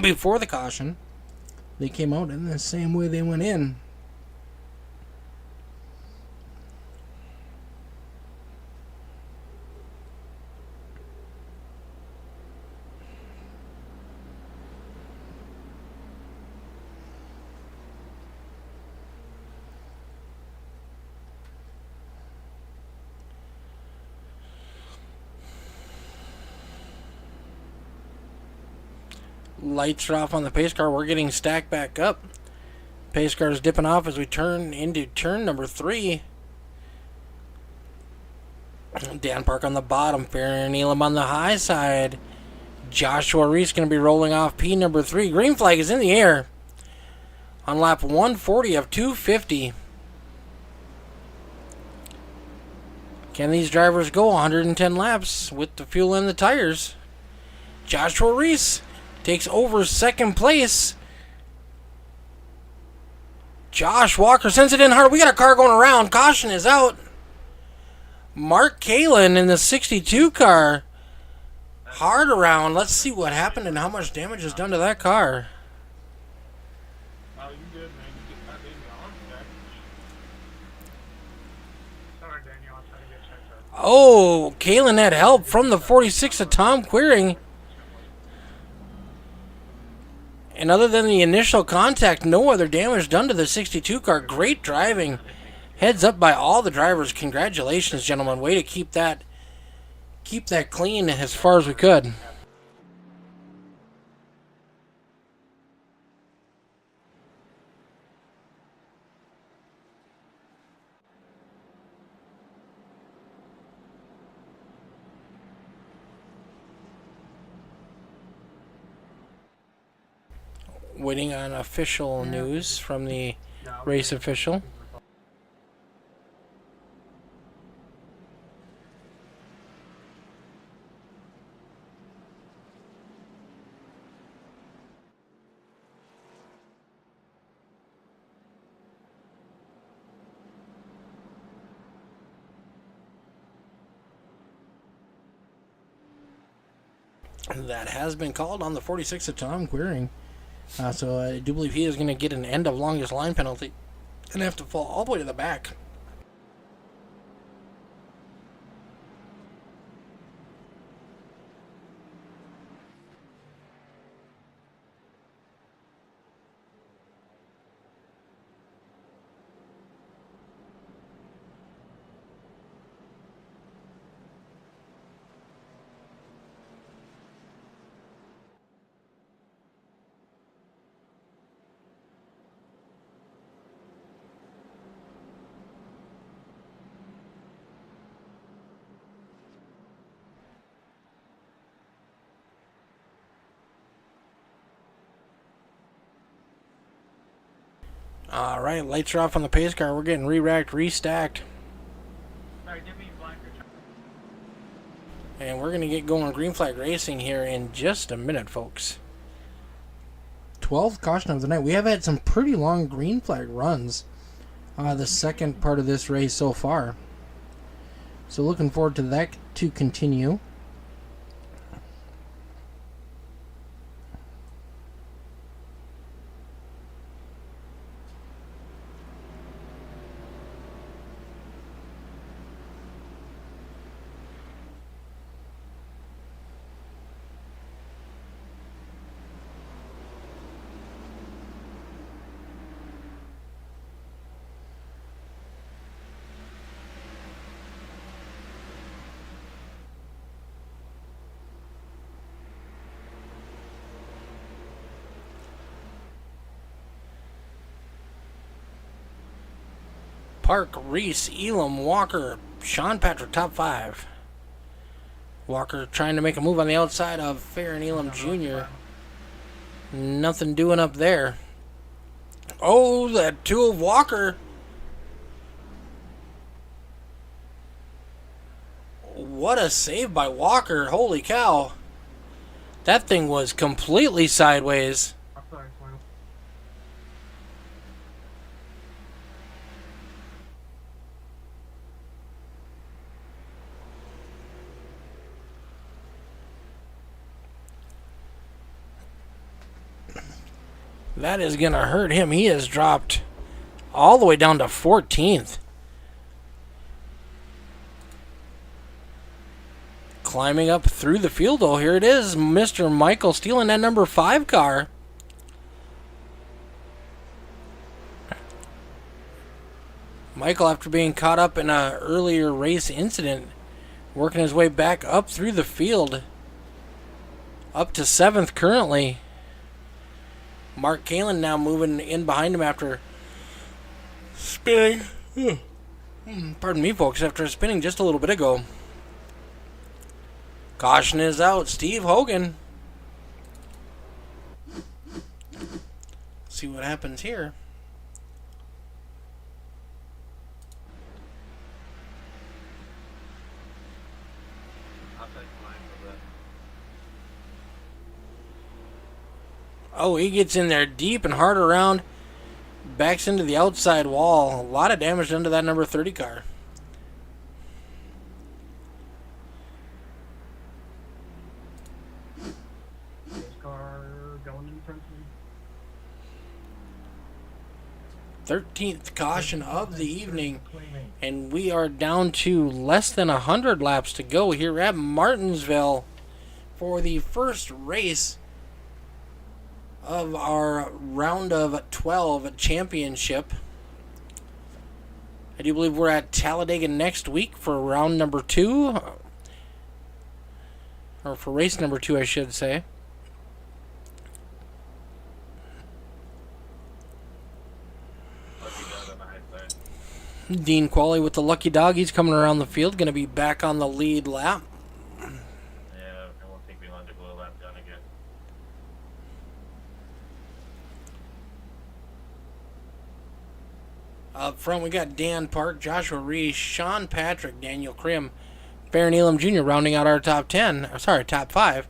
before the caution. They came out in the same way they went in. Lights are off on the pace car. We're getting stacked back up. Pace car is dipping off as we turn into turn number 3. Dan Park on the bottom. Farron Elam on the high side. Joshua Reese going to be rolling off P number 3. Green flag is in the air on lap 140 of 250. Can these drivers go 110 laps with the fuel and the tires? Joshua Reese takes over second place. Josh Walker sends it in hard. We got a car going around. Caution is out. Mark Kalin in the 62 car. Hard around. Let's see what happened and how much damage is done to that car. Oh, you good, man. You get that baby on today. Sorry, Daniel. I'm trying to get checked out. Oh, Kalin had help from the 46 of Tom Queering. And other than the initial contact, no other damage done to the 62 car. Great driving. Heads up by all the drivers. Congratulations, gentlemen. Way to keep that clean as far as we could. Waiting on official news from the race official. That has been called on the 46 of Tom Queering. So I do believe he is going to get an end of longest line penalty and have to fall all the way to the back. Alright, lights are off on the pace car. We're getting re-racked, restacked. Sorry, give me blank. And we're going to get going green flag racing here in just a minute, folks. 12th caution of the night. We have had some pretty long green flag runs the second part of this race so far. So looking forward to that to continue. Park, Reese, Elam, Walker, Sean Patrick, top 5. Walker trying to make a move on the outside of Fair and Elam Jr. Nothing doing up there. Oh, that 2 of Walker. What a save by Walker. Holy cow. That thing was completely sideways. I'm sorry, Swale. That is going to hurt him. He has dropped all the way down to 14th. Climbing up through the field, though. Here it is. Mr. Michael stealing that number 5 car. Michael, after being caught up in an earlier race incident, working his way back up through the field. Up to 7th currently. Mark Kalin now moving in behind him after spinning. Pardon me, folks, after spinning just a little bit ago. Caution is out. Steve Hogan. See what happens here. Oh, he gets in there deep and hard around. Backs into the outside wall. A lot of damage done to that number 30 car. This car going in front of me. 13th caution of the evening. And we are down to less than 100 laps to go here at Martinsville for the first race of our round of 12 championship. I do believe we're at Talladega next week for round number 2. Or for race number 2, I should say. Dean Qualley with the lucky dog. He's coming around the field. Going to be back on the lead lap. Yeah, I won't think we want to blow a lap down again. Up front, we got Dan Park, Joshua Reese, Sean Patrick, Daniel Krim, Baron Elam Jr. rounding out our top 10. Sorry, top 5.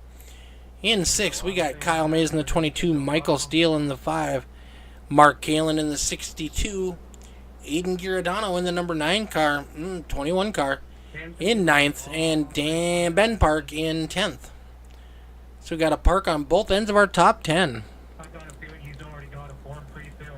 In 6th, we got Kyle Mays in the 22, Michael Steele in the 5, Mark Kalin in the 62, Aiden Giordano in the number 9 car, 21 car, in 9th, and Ben Park in 10th. So we got a park on both ends of our top 10. I got a feeling he's already got a form pre-filled.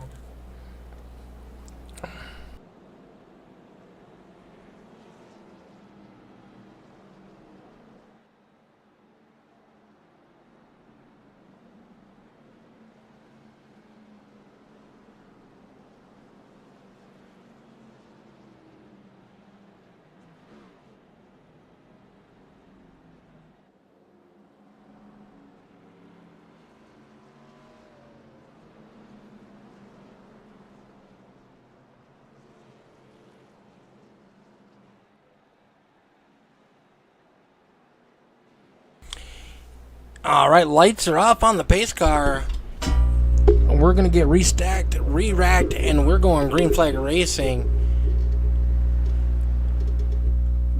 Alright, lights are off on the pace car. We're going to get restacked, re-racked, and we're going green flag racing.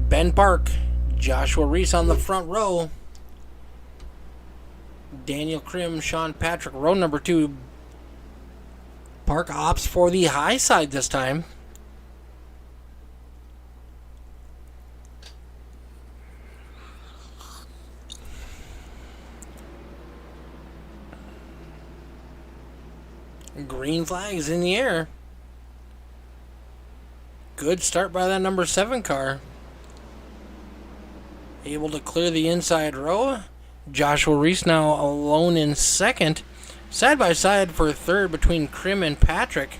Ben Park, Joshua Reese on the front row. Daniel Krim, Sean Patrick, row number 2. Park opts for the high side this time. Green flags in the air. Good start by that number 7 car. Able to clear the inside row. Joshua Reese now alone in second. Side by side for third between Krim and Patrick.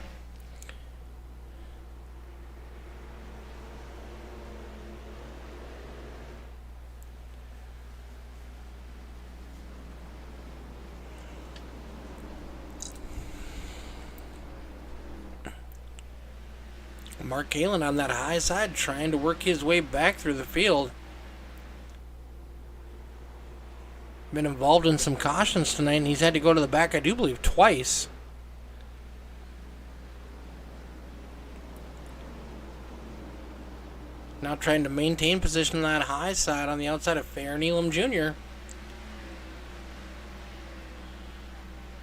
Mark Kalin on that high side trying to work his way back through the field. Been involved in some cautions tonight, and he's had to go to the back, I do believe, twice. Now trying to maintain position on that high side on the outside of Farron Elam Jr.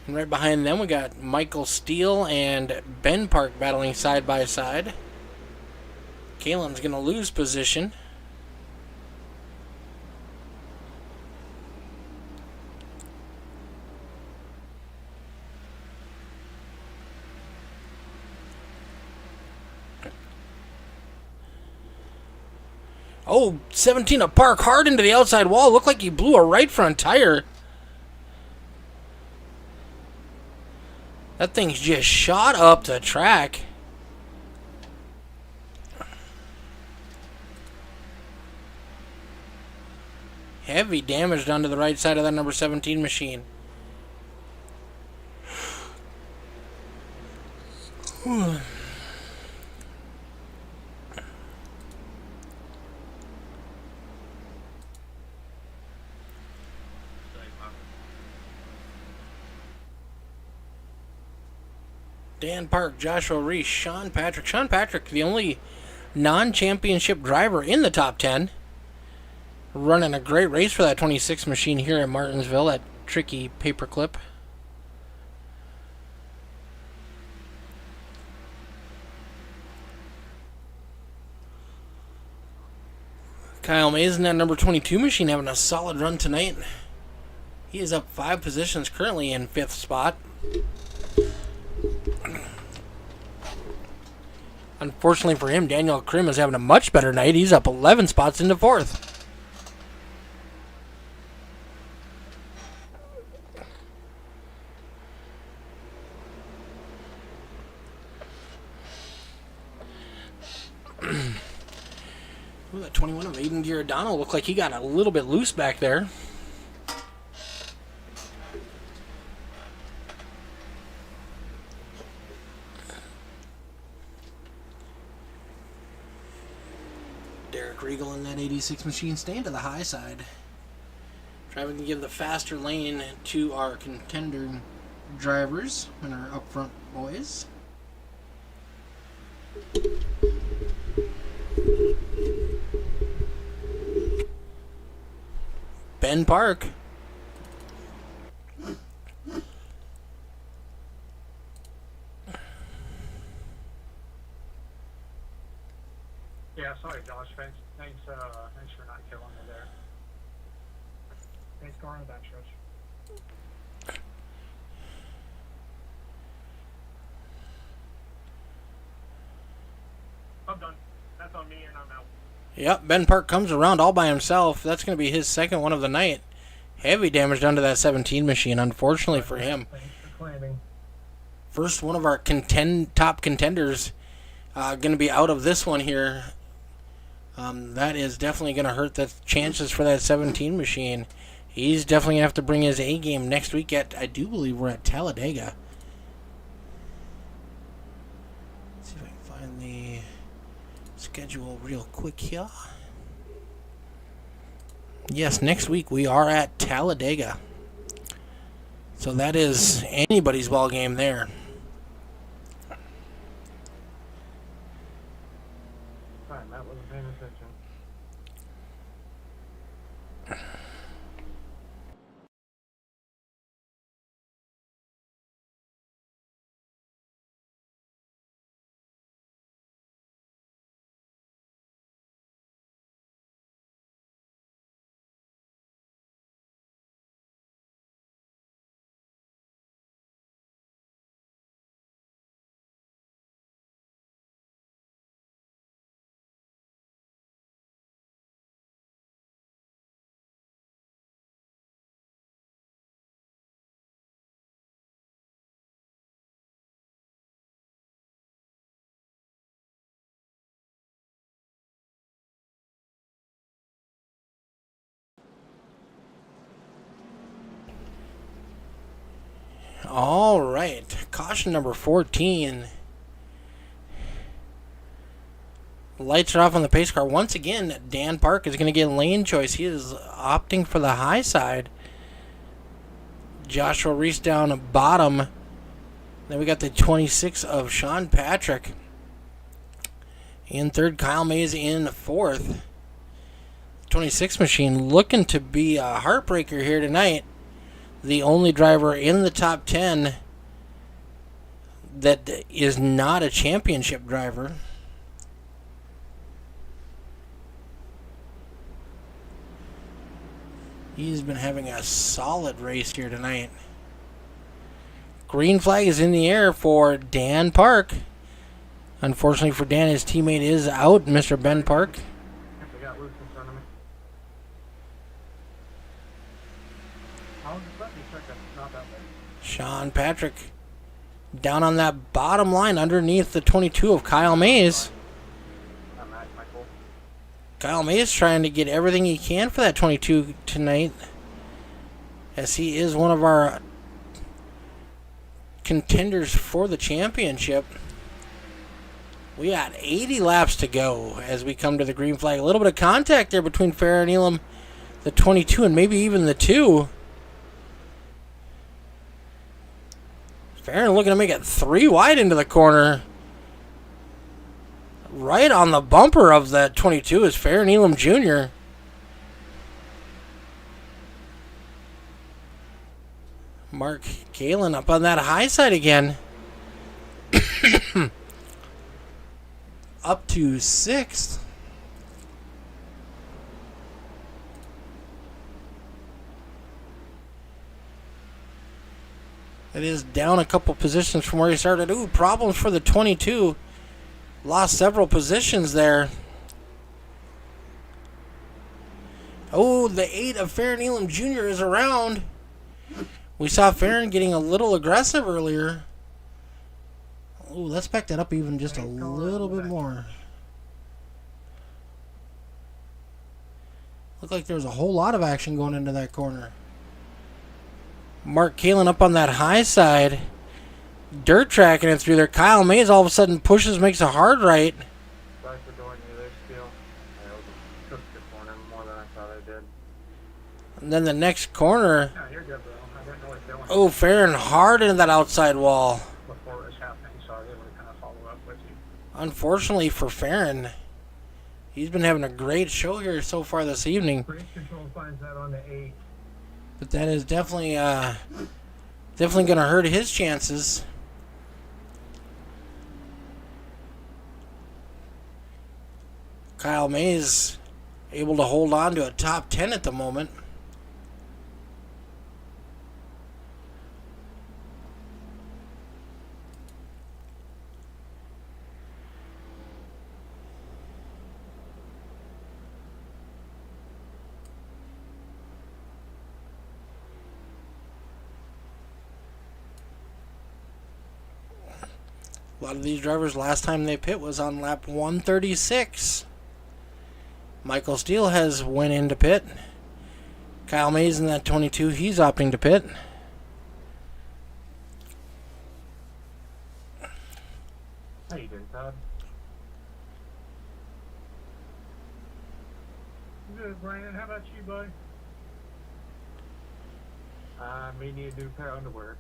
And right behind them we got Michael Steele and Ben Park battling side by side. Kalen's going to lose position. Oh, 17 of Park hard into the outside wall. Looked like he blew a right front tire. That thing's just shot up the track. Heavy damage done to the right side of that number 17 machine. Dan Park, Joshua Reese, Sean Patrick. Sean Patrick, the only non-championship driver in the top 10. Running a great race for that 26 machine here at Martinsville, that tricky paperclip. Kyle Mays in that number 22 machine having a solid run tonight. He is up 5 positions, currently in 5th spot. Unfortunately for him, Daniel Krim is having a much better night. He's up 11 spots into 4th. Ooh, that 21 of Aiden Giordano looked like he got a little bit loose back there. Derek Regal in that 86 machine staying to the high side. Driving to give the faster lane to our contender drivers and our up front boys. Ben Park. Yeah, sorry, Josh. Thanks for not killing me there. pace car on the backstretch. I'm done. That's on me and I'm out. Yep, Ben Park comes around all by himself. That's going to be his second one of the night. Heavy damage done to that 17 machine, unfortunately for him. Thanks for claiming. First one of our top contenders going to be out of this one here. That is definitely going to hurt the chances for that 17 machine. He's definitely going to have to bring his A game next week at, I do believe we're at Talladega. Let's see if I can find the schedule real quick here. Yes, next week we are at Talladega. So that is anybody's ball game there. Right, Matt wasn't paying attention. All right, caution number 14. Lights are off on the pace car. Once again, Dan Park is going to get lane choice. He is opting for the high side. Joshua Reese down bottom. Then we got the 26 of Sean Patrick. In third, Kyle Mays in fourth. 26 machine looking to be a heartbreaker here tonight. The only driver in the top 10 that is not a championship driver. He's been having a solid race here tonight. Green flag is in the air for Dan Park. Unfortunately for Dan, his teammate is out, Mr. Ben Park. Actually got loose in front of me. I'll just let me check that. Not that way. Sean Patrick down on that bottom line underneath the 22 of Kyle Mays. I'm at Michael. Kyle Mays trying to get everything he can for that 22 tonight, as he is one of our contenders for the championship. We got 80 laps to go as we come to the green flag. A little bit of contact there between Farah and Elam, the 22, and maybe even the 2. Farron looking to make it 3 wide into the corner. Right on the bumper of that 22 is Farron Elam Jr. Mark Galen up on that high side again. Up to 6th. It is down a couple positions from where he started. Ooh, problems for the 22. Lost several positions there. Oh, the 8 of Farron Elam Jr. is around. We saw Farron getting a little aggressive earlier. Ooh, let's back that up even just a little bit more. Looked like there was a whole lot of action going into that corner. Mark Kalen up on that high side. Dirt tracking it through there. Kyle Mays all of a sudden pushes, makes a hard right. Sorry for going you there, Steele. I took the corner more than I thought I did. And then the next corner. Yeah, you're good, bro. I didn't know what doing. Oh, Farron hard into that outside wall. Before it was happening, so I was able to kind of follow up with you. Unfortunately for Farron, he's been having a great show here so far this evening. Race control finds that on the 8. But that is definitely going to hurt his chances. Kyle Mays able to hold on to a top 10 at the moment. A lot of these drivers, last time they pit was on lap 136. Michael Steele has went into pit. Kyle Mays in that 22, he's opting to pit. How you doing, Todd? Good, Brandon. How about you, buddy? Me need a new pair of underwear.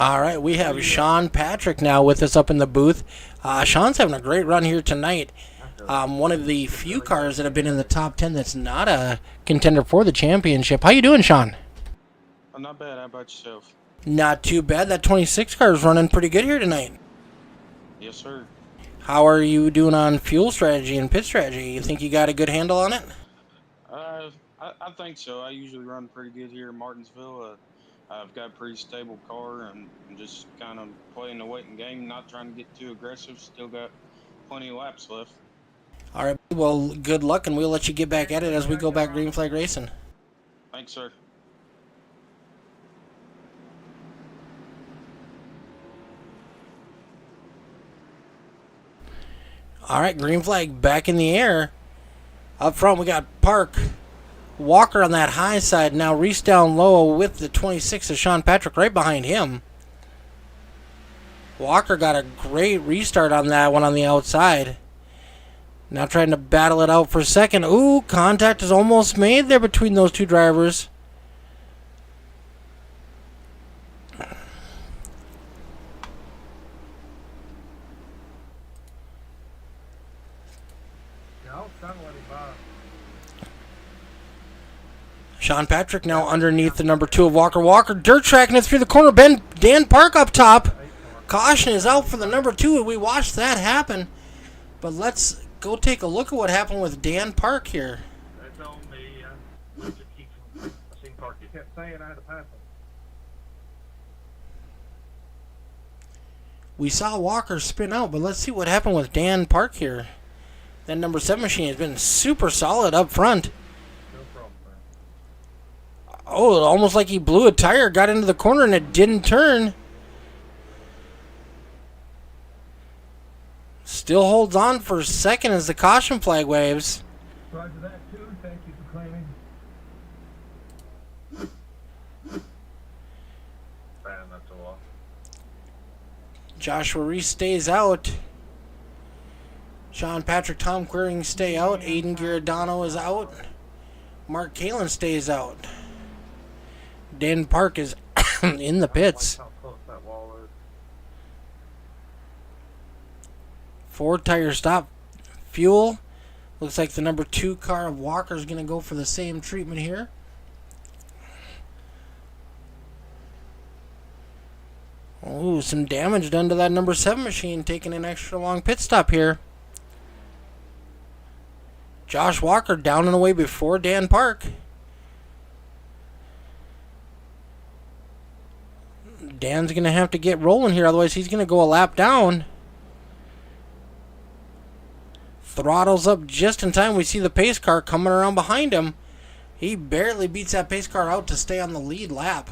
All right, we have Sean Patrick now with us up in the booth. Sean's having a great run here tonight. One of the few cars that have been in the top 10 that's not a contender for the championship. How you doing, Sean? I'm not bad. How about yourself? Not too bad. That 26 car is running pretty good here tonight. Yes, sir. How are you doing on fuel strategy and pit strategy? You think you got a good handle on it? I think so. I usually run pretty good here in Martinsville. I've got a pretty stable car, and I'm just kind of playing the waiting game, not trying to get too aggressive. Still got plenty of laps left. All right, well, good luck, and we'll let you get back at it as we go back green flag racing. Thanks, sir. All right, green flag back in the air. Up front, we got Park. Walker on that high side. Now Reese down low with the 26 of Sean Patrick right behind him. Walker got a great restart on that one on the outside. Now trying to battle it out for second. Ooh, contact is almost made there between those two drivers. Sean Patrick now underneath the number 2 of Walker. Walker dirt tracking it through the corner. Dan Park up top. Caution is out for the number 2. We watched that happen. But let's go take a look at what happened with Dan Park here. That's on me. I just keep seeing Park. You kept saying I had to pass him. We saw Walker spin out, but let's see what happened with Dan Park here. That number 7 machine has been super solid up front. Oh, almost like he blew a tire, got into the corner, and it didn't turn. Still holds on for second as the caution flag waves. Roger that, too. Thank you for claiming. That's a lot. Joshua Reese stays out. Sean Patrick, Tom Queering stay out. Aiden Giordano is out. Mark Kalin stays out. Dan Park is in the pits. 4-tire stop. Fuel. Looks like the number 2 car of Walker is going to go for the same treatment here. Oh, some damage done to that number 7 machine, taking an extra long pit stop here. Josh Walker down and away before Dan Park. Dan's going to have to get rolling here, otherwise he's going to go a lap down. Throttles up just in time. We see the pace car coming around behind him. He barely beats that pace car out to stay on the lead lap.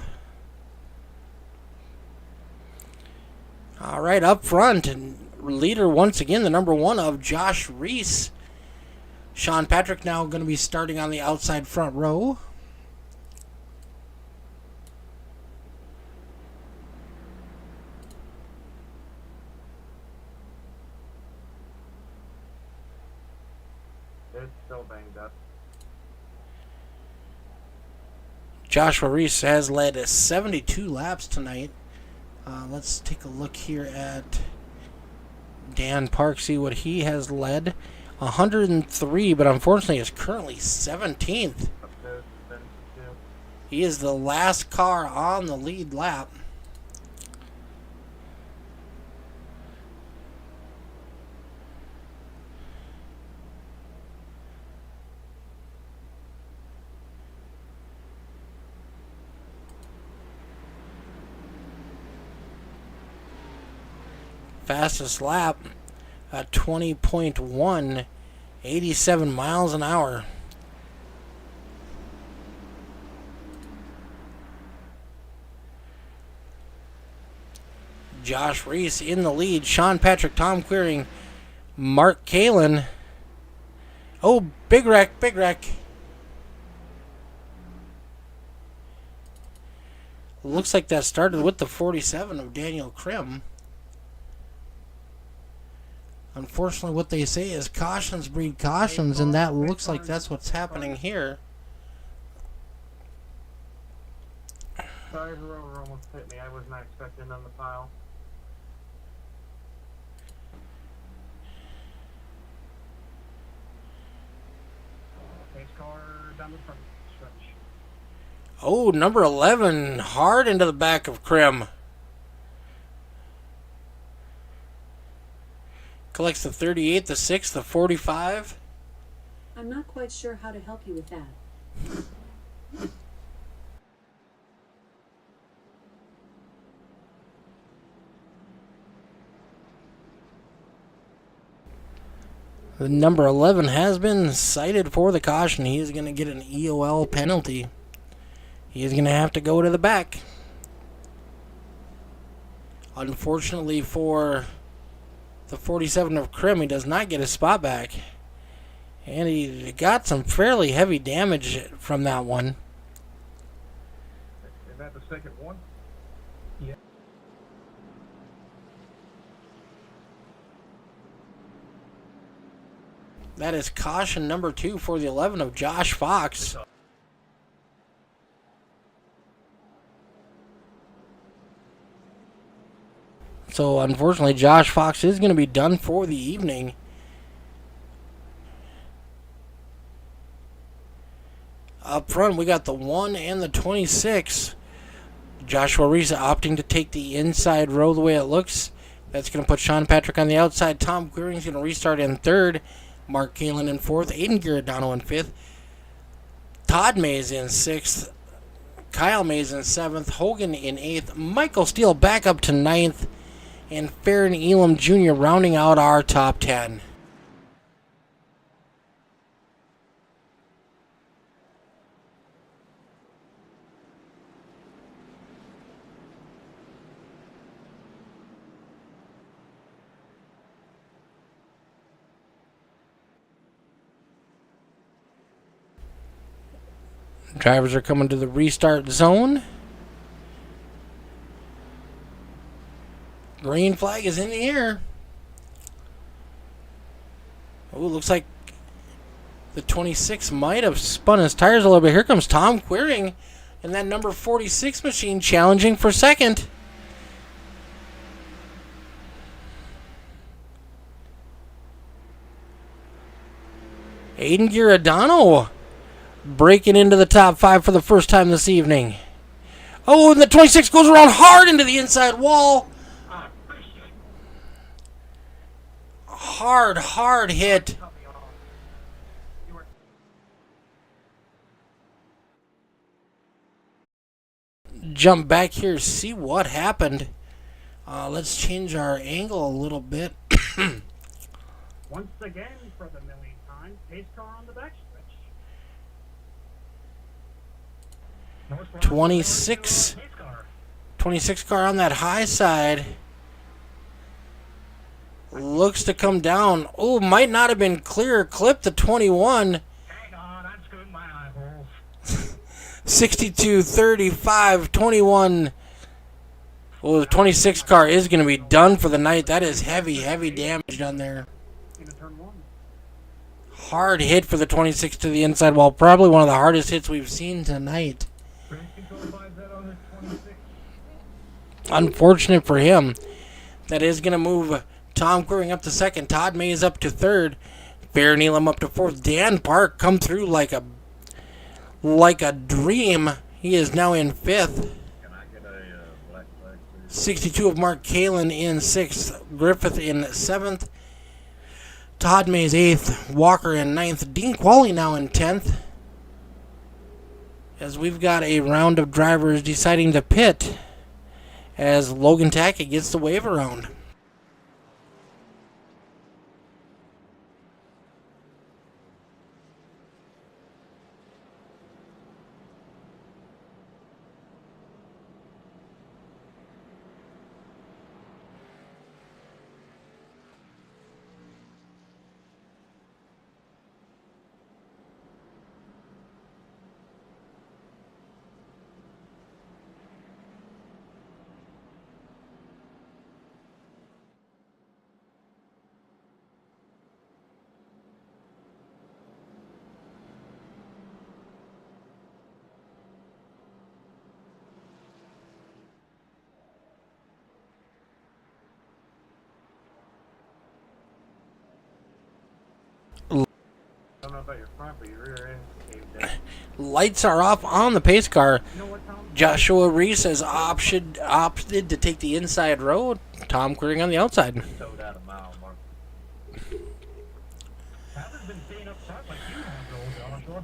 All right, up front, and leader once again, the number 1 of Josh Reese. Sean Patrick now going to be starting on the outside front row. It's still banged up. Joshua Reese has led 72 laps tonight. Let's take a look here at Dan Park, see what he has led. 103, but unfortunately is currently 17th. He is the last car on the lead lap. Fastest lap at 20.1, 87 miles an hour. Josh Reese in the lead. Sean Patrick, Tom Queering, Mark Kalin. Oh, big wreck, big wreck. Looks like that started with the 47 of Daniel Krim. Unfortunately, what they say is cautions breed cautions, and that looks like that's what's happening here. Sorry, whoever almost hit me. I was not expecting on the pile. Pace car down the front stretch. Oh, number 11, hard into the back of Krim. Collects the 38, the 6, the 45. I'm not quite sure how to help you with that. The number 11 has been cited for the caution. He is going to get an EOL penalty. He is going to have to go to the back. Unfortunately for the 47 of Krim, he does not get his spot back. And he got some fairly heavy damage from that one. Is that the second one? Yeah. That is caution number 2 for the 11 of Josh Fox. So unfortunately, Josh Fox is going to be done for the evening. Up front, we got the 1 and the 26. Joshua Reese opting to take the inside row the way it looks. That's going to put Sean Patrick on the outside. Tom Queering's going to restart in third. Mark Kalin in fourth. Aiden Giordano in fifth. Todd Mays in sixth. Kyle Mays in seventh. Hogan in eighth. Michael Steele back up to ninth. And Farron Elam Jr. rounding out our top 10. Drivers are coming to the restart zone. Green flag is in the air. Oh, looks like the 26 might have spun his tires a little bit. Here comes Tom Queering in that number 46 machine challenging for second. Aiden Giordano breaking into the top 5 for the first time this evening. Oh, and the 26 goes around hard into the inside wall. Hard hit. Jump back here, see what happened. Let's change our angle a little bit. Once again, for the millionth time, pace car on the backstretch. 26 car on that high side. Looks to come down. Oh, might not have been clear. Clip the 21. Hang on, I'm screwing my eyeballs. 62, 35, 21. Well, the 26 car is going to be done for the night. That is heavy damage done there. Hard hit for the 26 to the inside wall. Probably one of the hardest hits we've seen tonight. Unfortunate for him. That is going to move Tom Queering up to second. Todd Mays up to third. Farron Elam up to fourth. Dan Park come through like a dream. He is now in fifth. 62 of Mark Kalin in sixth. Griffith in seventh. Todd Mays eighth. Walker in ninth. Dean Qualley now in 10th. As we've got a round of drivers deciding to pit as Logan Tackett gets the wave around. about your front, but your rear end caved in. Lights are off on the pace car. You know what, Tom? Joshua Reese has opted to take the inside road. Tom Queering on the outside. Towed out a mile, Mark. Haven't been staying up front like you have, though, Joshua.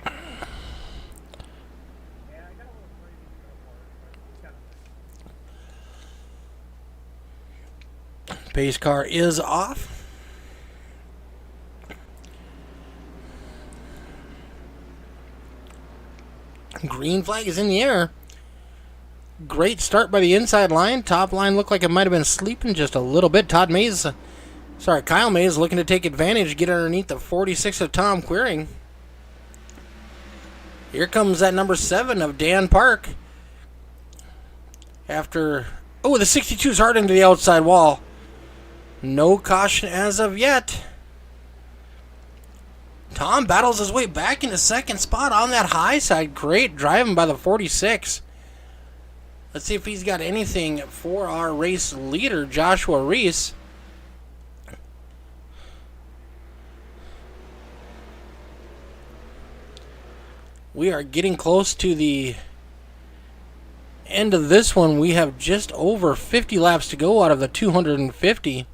Yeah, I got a little crazy to go for it. Pace car is off. Green flag is in the air. Great start by the inside line. Top line looked like it might have been sleeping just a little bit. Kyle Mays looking to take advantage, get underneath the 46 of Tom Queering. Here comes that number 7 of Dan Park. The 62 is hard into the outside wall. No caution as of yet. Tom battles his way back into second spot on that high side. Great driving by the 46. Let's see if he's got anything for our race leader, Joshua Reese. We are getting close to the end of this one. We have just over 50 laps to go out of the 250.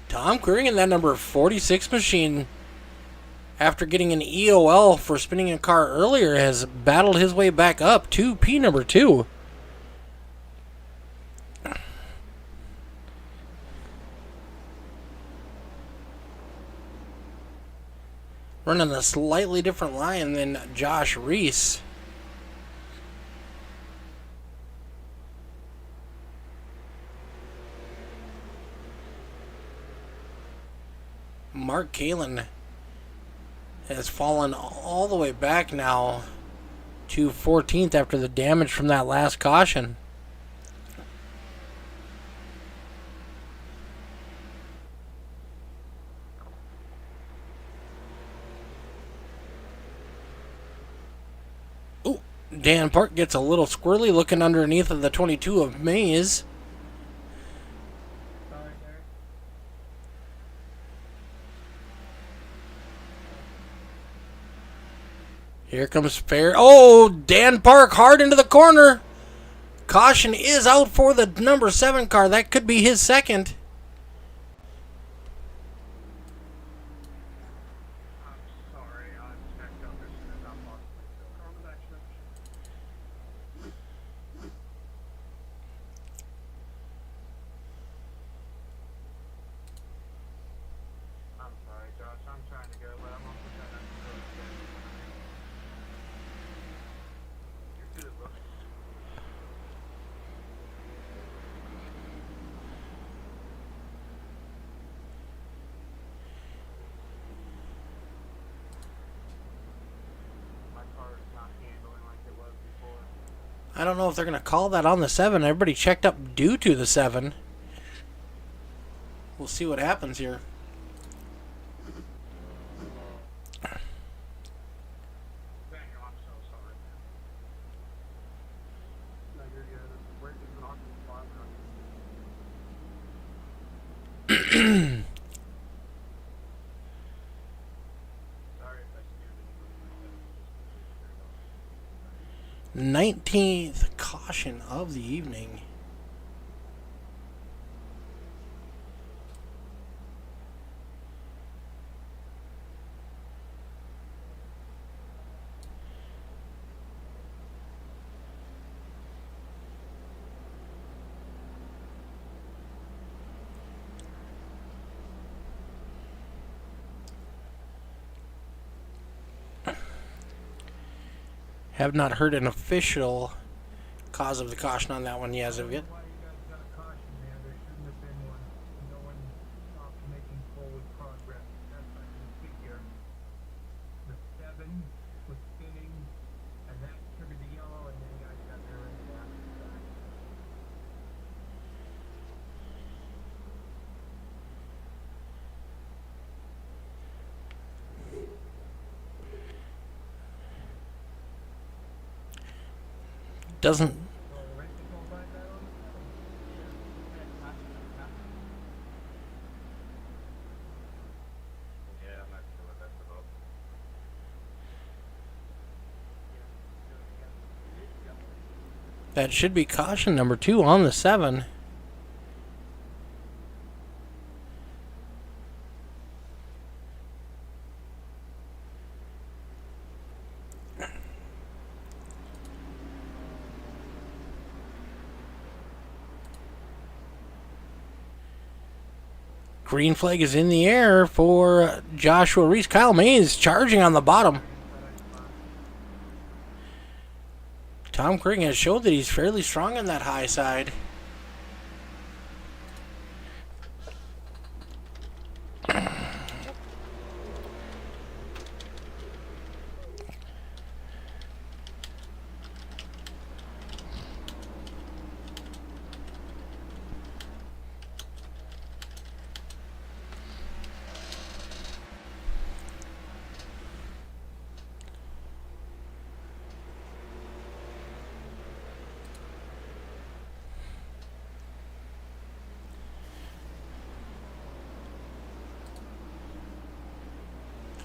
Tom Queering in that number 46 machine, after getting an EOL for spinning a car earlier, has battled his way back up to P number 2. Running a slightly different line than Josh Reese. Mark Kalin has fallen all the way back now to 14th after the damage from that last caution. Ooh, Dan Park gets a little squirrely looking underneath of the 22 of Mays. Here comes Fair. Oh, Dan Park hard into the corner. Caution is out for the number 7 car. That could be his second. I'm sorry, I checked up as soon as I possibly could. On the back stretch. I'm sorry, Josh. I'm trying to go, but I'm also trying not to go to bed. You're good, bro. My car is not handling like it was before. I don't know if they're going to call that on the 7. Everybody checked up due to the 7. We'll see what happens here. Daniel, I'm so sorry. No, you're good. We're even on the spot. Sorry if I scared anybody. 19th caution of the evening. Have not heard an official cause of the caution on that one yet as of yet. Why you guys got a caution there? There shouldn't have been one. No one stopped making forward progress. That's I can figure. The 7 was spinning, and that triggered the yellow, and then you guys got there in the after that. Doesn't. So the race is going back that on the 7. Yeah, I'm That should be caution number 2 on the 7. Green flag is in the air for Joshua Reese. Kyle Mays charging on the bottom. Tom Crean has showed that he's fairly strong on that high side.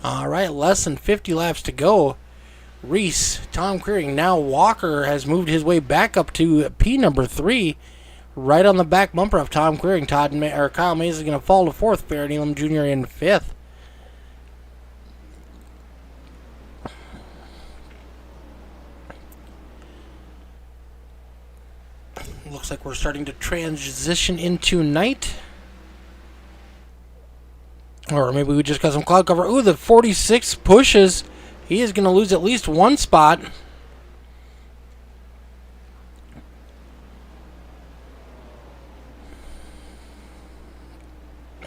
All right, less than 50 laps to go. Reese, Tom Creering. Now Walker has moved his way back up to P number 3, right on the back bumper of Tom Creering. Kyle Mays is going to fall to 4th. Barrett Elam Jr. in 5th. Looks like we're starting to transition into night. Or maybe we just got some cloud cover. Ooh, the 46 pushes. He is going to lose at least 1 spot.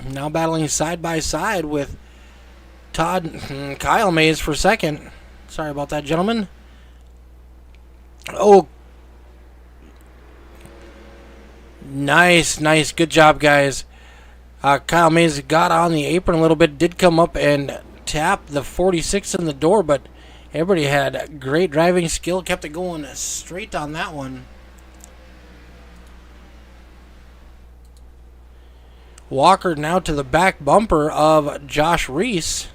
Now battling side by side with Kyle Mays for 2nd. Sorry about that, gentlemen. Oh. Nice. Good job, guys. Kyle Mays got on the apron a little bit, did come up and tap the 46 in the door, but everybody had great driving skill, kept it going straight on that one. Walker now to the back bumper of Josh Reese.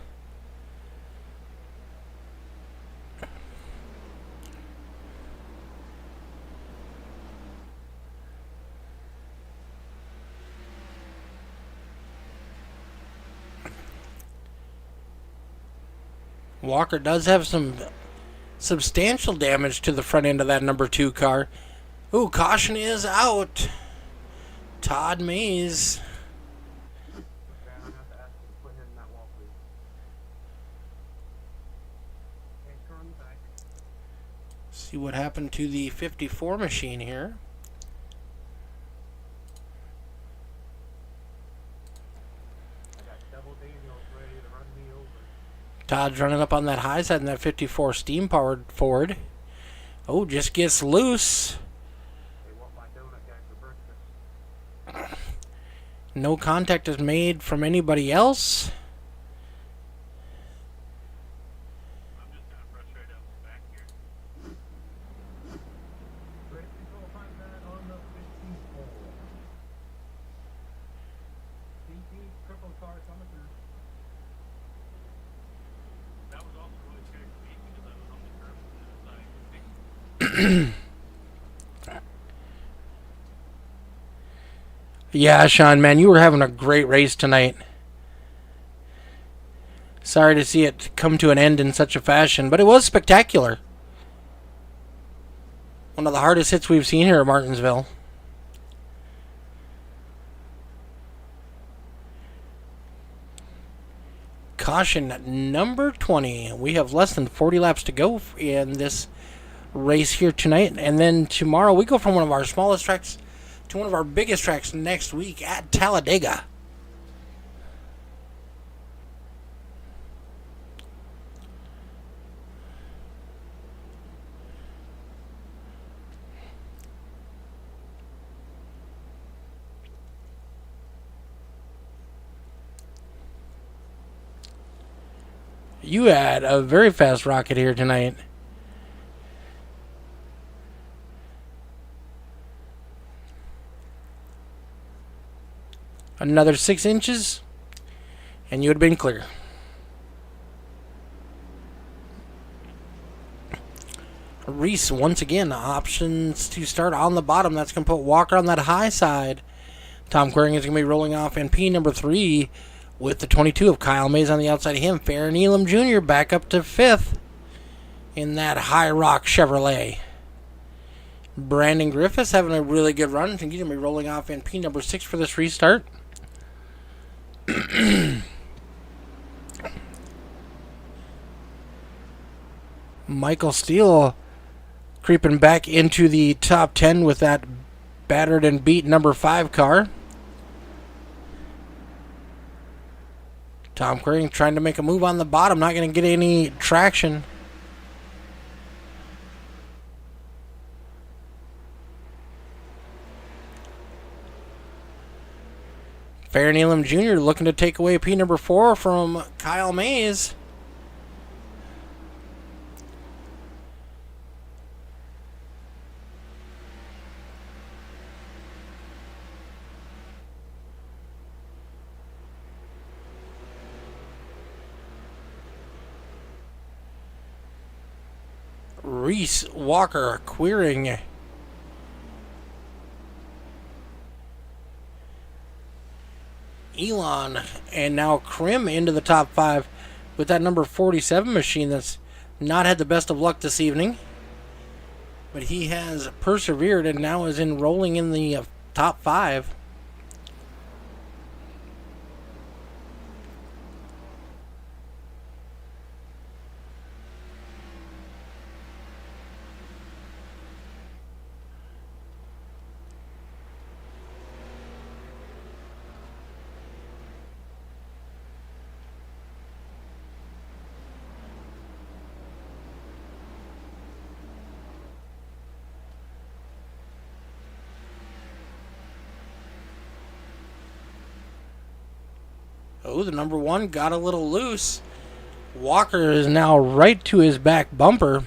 Walker does have some substantial damage to the front end of that number 2 car. Ooh, caution is out. Todd Mays. See what happened to the 54 machine here. Todd's running up on that high side in that 54 steam-powered Ford. Oh, just gets loose. No contact is made from anybody else. Yeah, Sean, man, you were having a great race tonight. Sorry to see it come to an end in such a fashion, but it was spectacular. One of the hardest hits we've seen here at Martinsville. Caution number 20. We have less than 40 laps to go in this race here tonight, and then tomorrow we go from one of our smallest tracks to one of our biggest tracks next week at Talladega. You had a very fast rocket here tonight. Another 6 inches, and you would have been clear. Reese, once again, options to start on the bottom. That's going to put Walker on that high side. Tom Queering is going to be rolling off in P number 3 with the 22 of Kyle Mays on the outside of him. Farron Elam Jr. back up to 5th in that High Rock Chevrolet. Brandon Griffiths having a really good run. He's going to be rolling off in P number 6 for this restart. Michael Steele creeping back into the top 10 with that battered and beat number 5 car. Tom Queering trying to make a move on the bottom, not going to get any traction. Farron Elam Jr. looking to take away P number 4 from Kyle Mays. Reese, Walker, Queering. Elon, and now Krim into the top 5 with that number 47 machine that's not had the best of luck this evening. But he has persevered and now is enrolling in the top 5. Oh, the number 1 got a little loose. Walker is now right to his back bumper.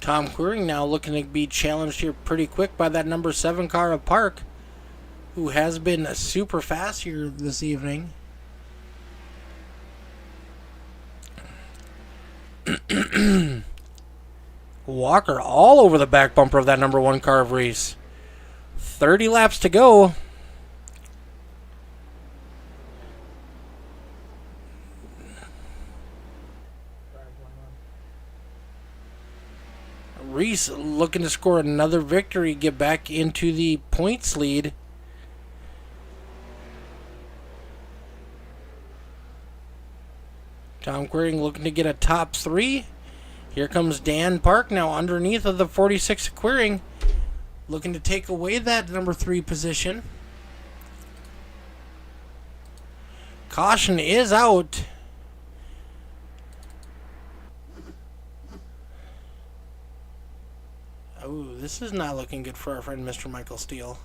Tom Queering now looking to be challenged here pretty quick by that number 7 car of Park, who has been super fast here this evening. Walker all over the back bumper of that number 1 car of Reese. 30 laps to go. Reese looking to score another victory, get back into the points lead. Tom Queering looking to get a top 3. Here comes Dan Park now underneath of the 46 Queering, looking to take away that number 3 position. Caution is out. Oh, this is not looking good for our friend Mr. Michael Steele.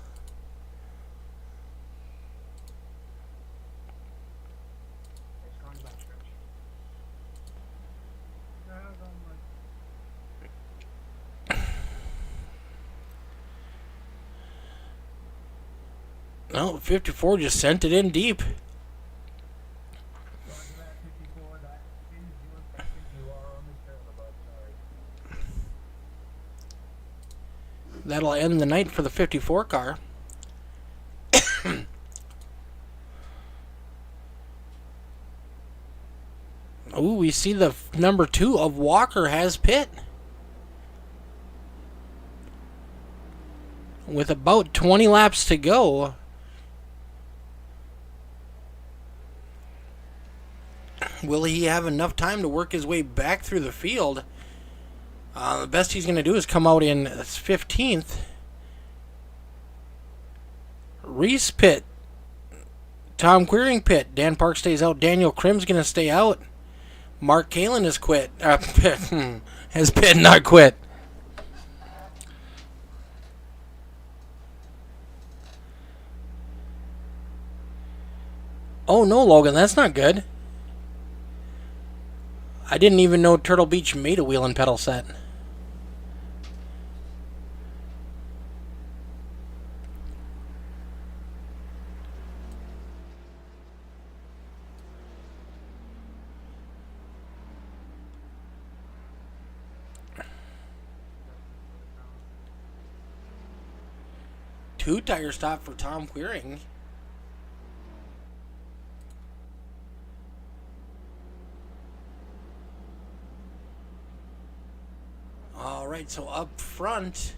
No, 54 just sent it in deep. That'll end the night for the 54 car. Oh, we see the number 2 of Walker has pit. With about 20 laps to go. Will he have enough time to work his way back through the field? The best he's going to do is come out in 15th. Reese pit. Tom Queering pit. Dan Park stays out. Daniel Krim's going to stay out. Mark Kalin has quit. Has pit, not quit. Oh no, Logan, that's not good. I didn't even know Turtle Beach made a wheel and pedal set. Two-tire stop for Tom Queering. All right, so up front,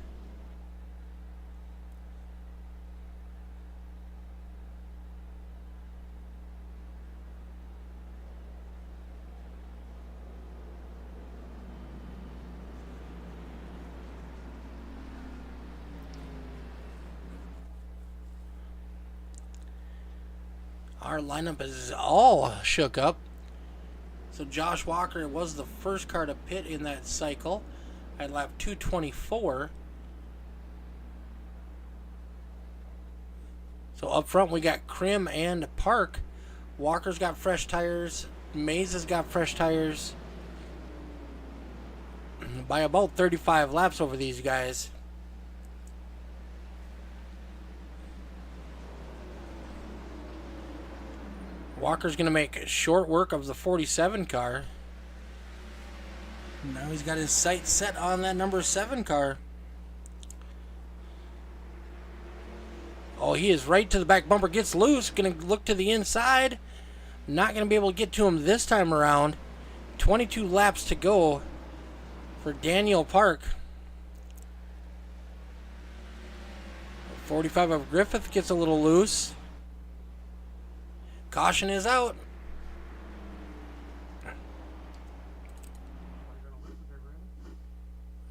our lineup is all shook up. So Josh Walker was the first car to pit in that cycle at lap 224. So up front we got Krim and Park. Walker's got fresh tires. Mays has got fresh tires. By about 35 laps over these guys. Walker's going to make short work of the 47 car. Now he's got his sights set on that number 7 car. Oh, he is right to the back bumper. Gets loose. Going to look to the inside. Not going to be able to get to him this time around. 22 laps to go for Daniel Park. 45 of Griffith gets a little loose. Caution is out.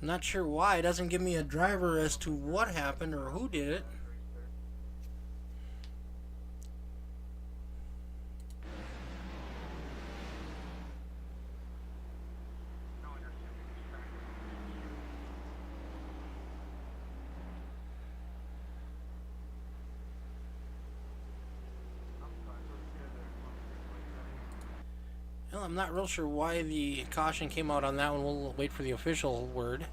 Not sure why. It doesn't give me a driver as to what happened or who did it. Well, I'm not real sure why the caution came out on that one. We'll wait for the official word.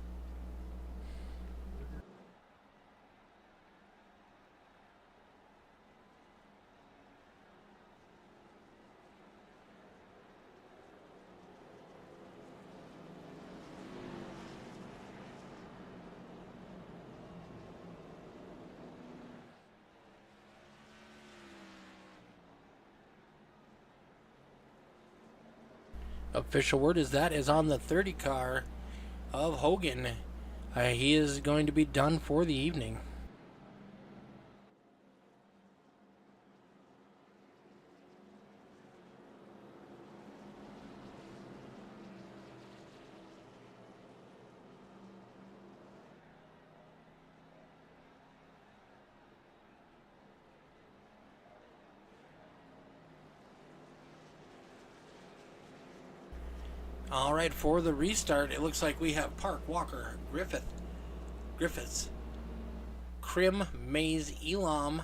Official word is that is on the 30 car of Hogan. He is going to be done for the evening. Alright, for the restart, it looks like we have Park, Walker, Griffiths, Krim, Mays, Elam,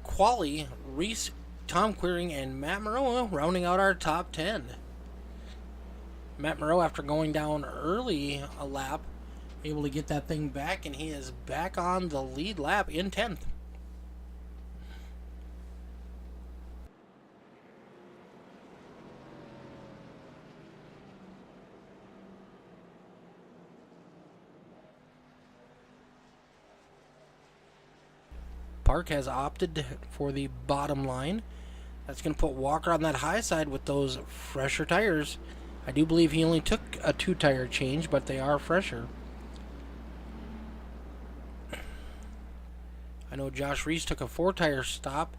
Quali, Reese, Tom Queering, and Matt Moreau rounding out our top 10. Matt Moreau, after going down early a lap, able to get that thing back, and he is back on the lead lap in 10th. Park has opted for the bottom line. That's going to put Walker on that high side with those fresher tires. I do believe he only took a 2-tire change, but they are fresher. I know Josh Reese took a 4-tire stop,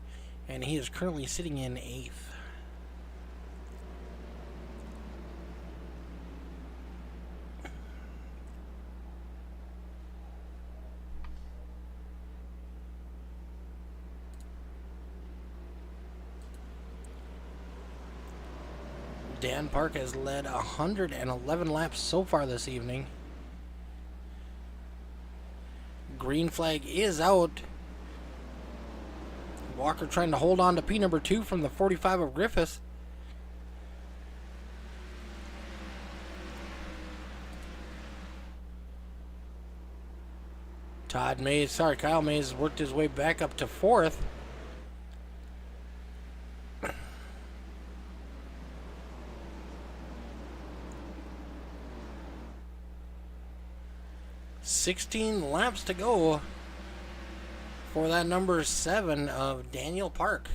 and he is currently sitting in 8th. Dan Park has led 111 laps so far this evening. Green flag is out. Walker trying to hold on to P number 2 from the 45 of Griffith. Kyle Mays worked his way back up to 4th. $16 laps to go for that number 7 of Daniel Park.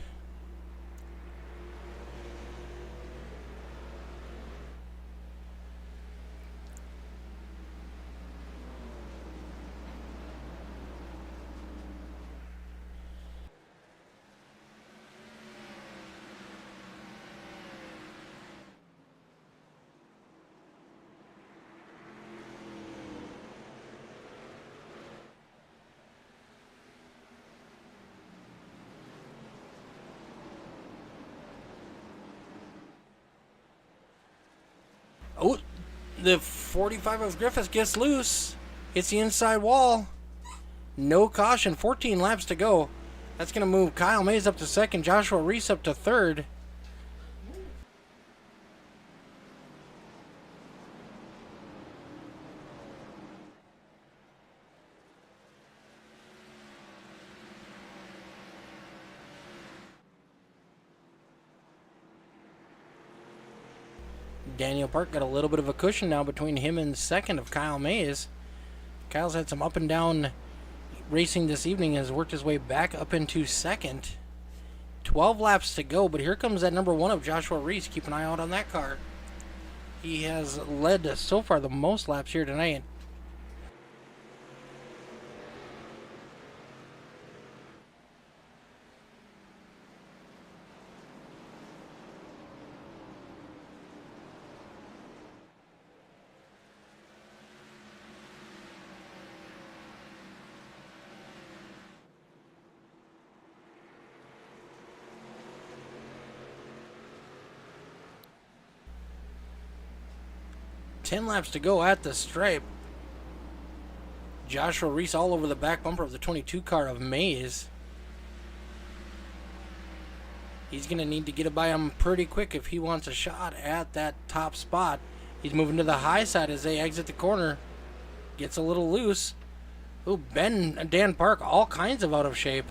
Oh, the 45 of Griffiths gets loose. Hits the inside wall. No caution. 14 laps to go. That's going to move Kyle Mays up to 2nd. Joshua Reese up to 3rd. Daniel Park got a little bit of a cushion now between him and 2nd of Kyle Mays. Kyle's had some up and down racing this evening, has worked his way back up into 2nd. 12 laps to go, but here comes that number 1 of Joshua Reese. Keep an eye out on that car. He has led so far the most laps here tonight. Ten laps to go at the stripe. Joshua Reese all over the back bumper of the 22 car of Mays. He's going to need to get it by him pretty quick if he wants a shot at that top spot. He's moving to the high side as they exit the corner. Gets a little loose. Ooh, Dan Park, all kinds of out of shape.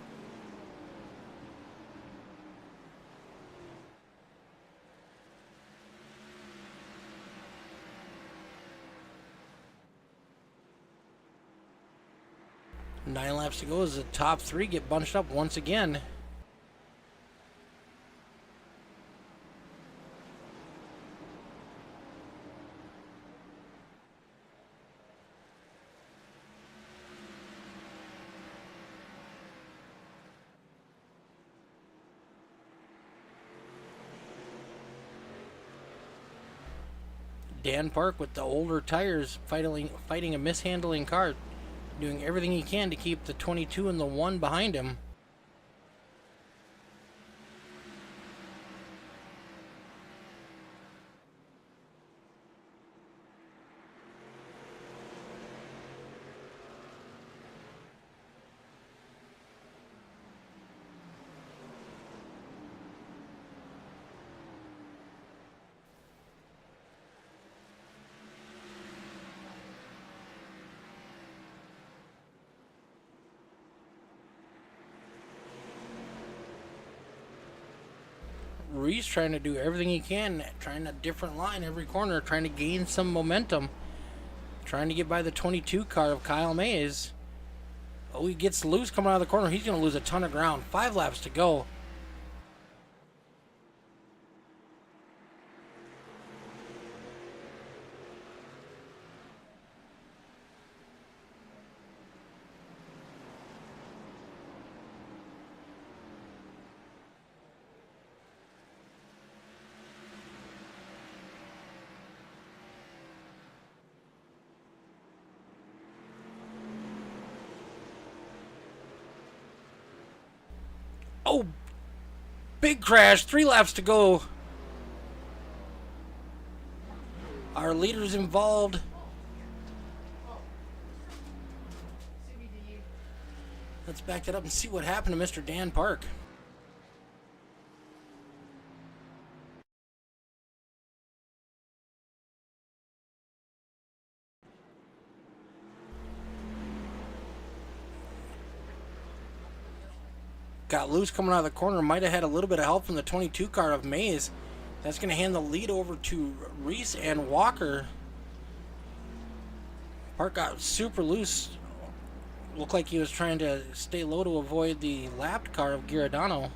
Nine laps to go as the top 3 get bunched up once again. Dan Park with the older tires fighting a mishandling car. Doing everything he can to keep the 22 and the 1 behind him. Reese trying to do everything he can, trying a different line every corner, trying to gain some momentum, trying to get by the 22 car of Kyle Mays. Oh, he gets loose coming out of the corner. He's going to lose a ton of ground. 5 laps to go. Oh, big crash. 3 laps to go. Our leader's involved. Let's back that up and see what happened to Mr. Dan Park. got loose coming out of the corner. Might have had a little bit of help from the 22 car of Mays. That's going to hand the lead over to Reese and Walker. Park got super loose. Looked like he was trying to stay low to avoid the lapped car of Giordano.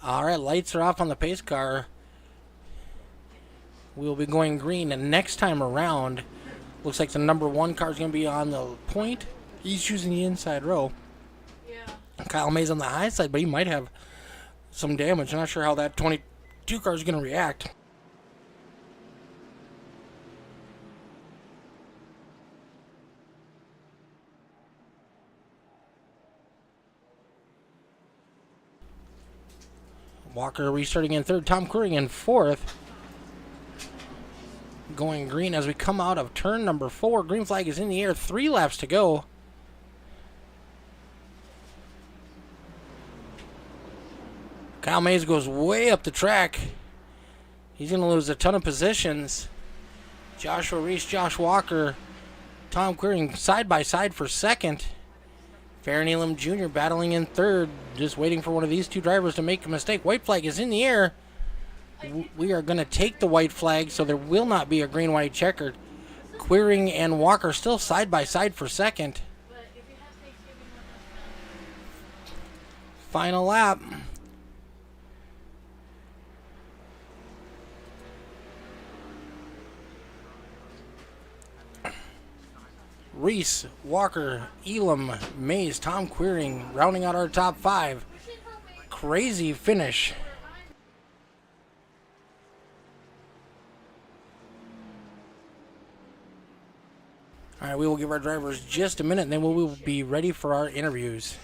All right, lights are off on the pace car. We'll be going green, and next time around, looks like the number 1 car is going to be on the point. He's choosing the inside row. Yeah. Kyle May's on the high side, but he might have some damage. I'm not sure how that 22 car is going to react. Walker restarting in third. Tom Queering in fourth. Going green as we come out of turn number 4. Green flag is in the air. 3 laps to go. Kyle Mays goes way up the track. He's going to lose a ton of positions. Joshua Reese, Josh Walker, Tom Queering side by side for second. Farron Elam Jr. battling in third, just waiting for one of these two drivers to make a mistake. White flag is in the air. We are going to take the white flag, so there will not be a green-white checkered. Queering and Walker still side by side for second. Final lap. Reese, Walker, Elam, Mays, Tom Queering rounding out our top 5. Crazy finish. All right, we will give our drivers just a minute, and then we will be ready for our interviews.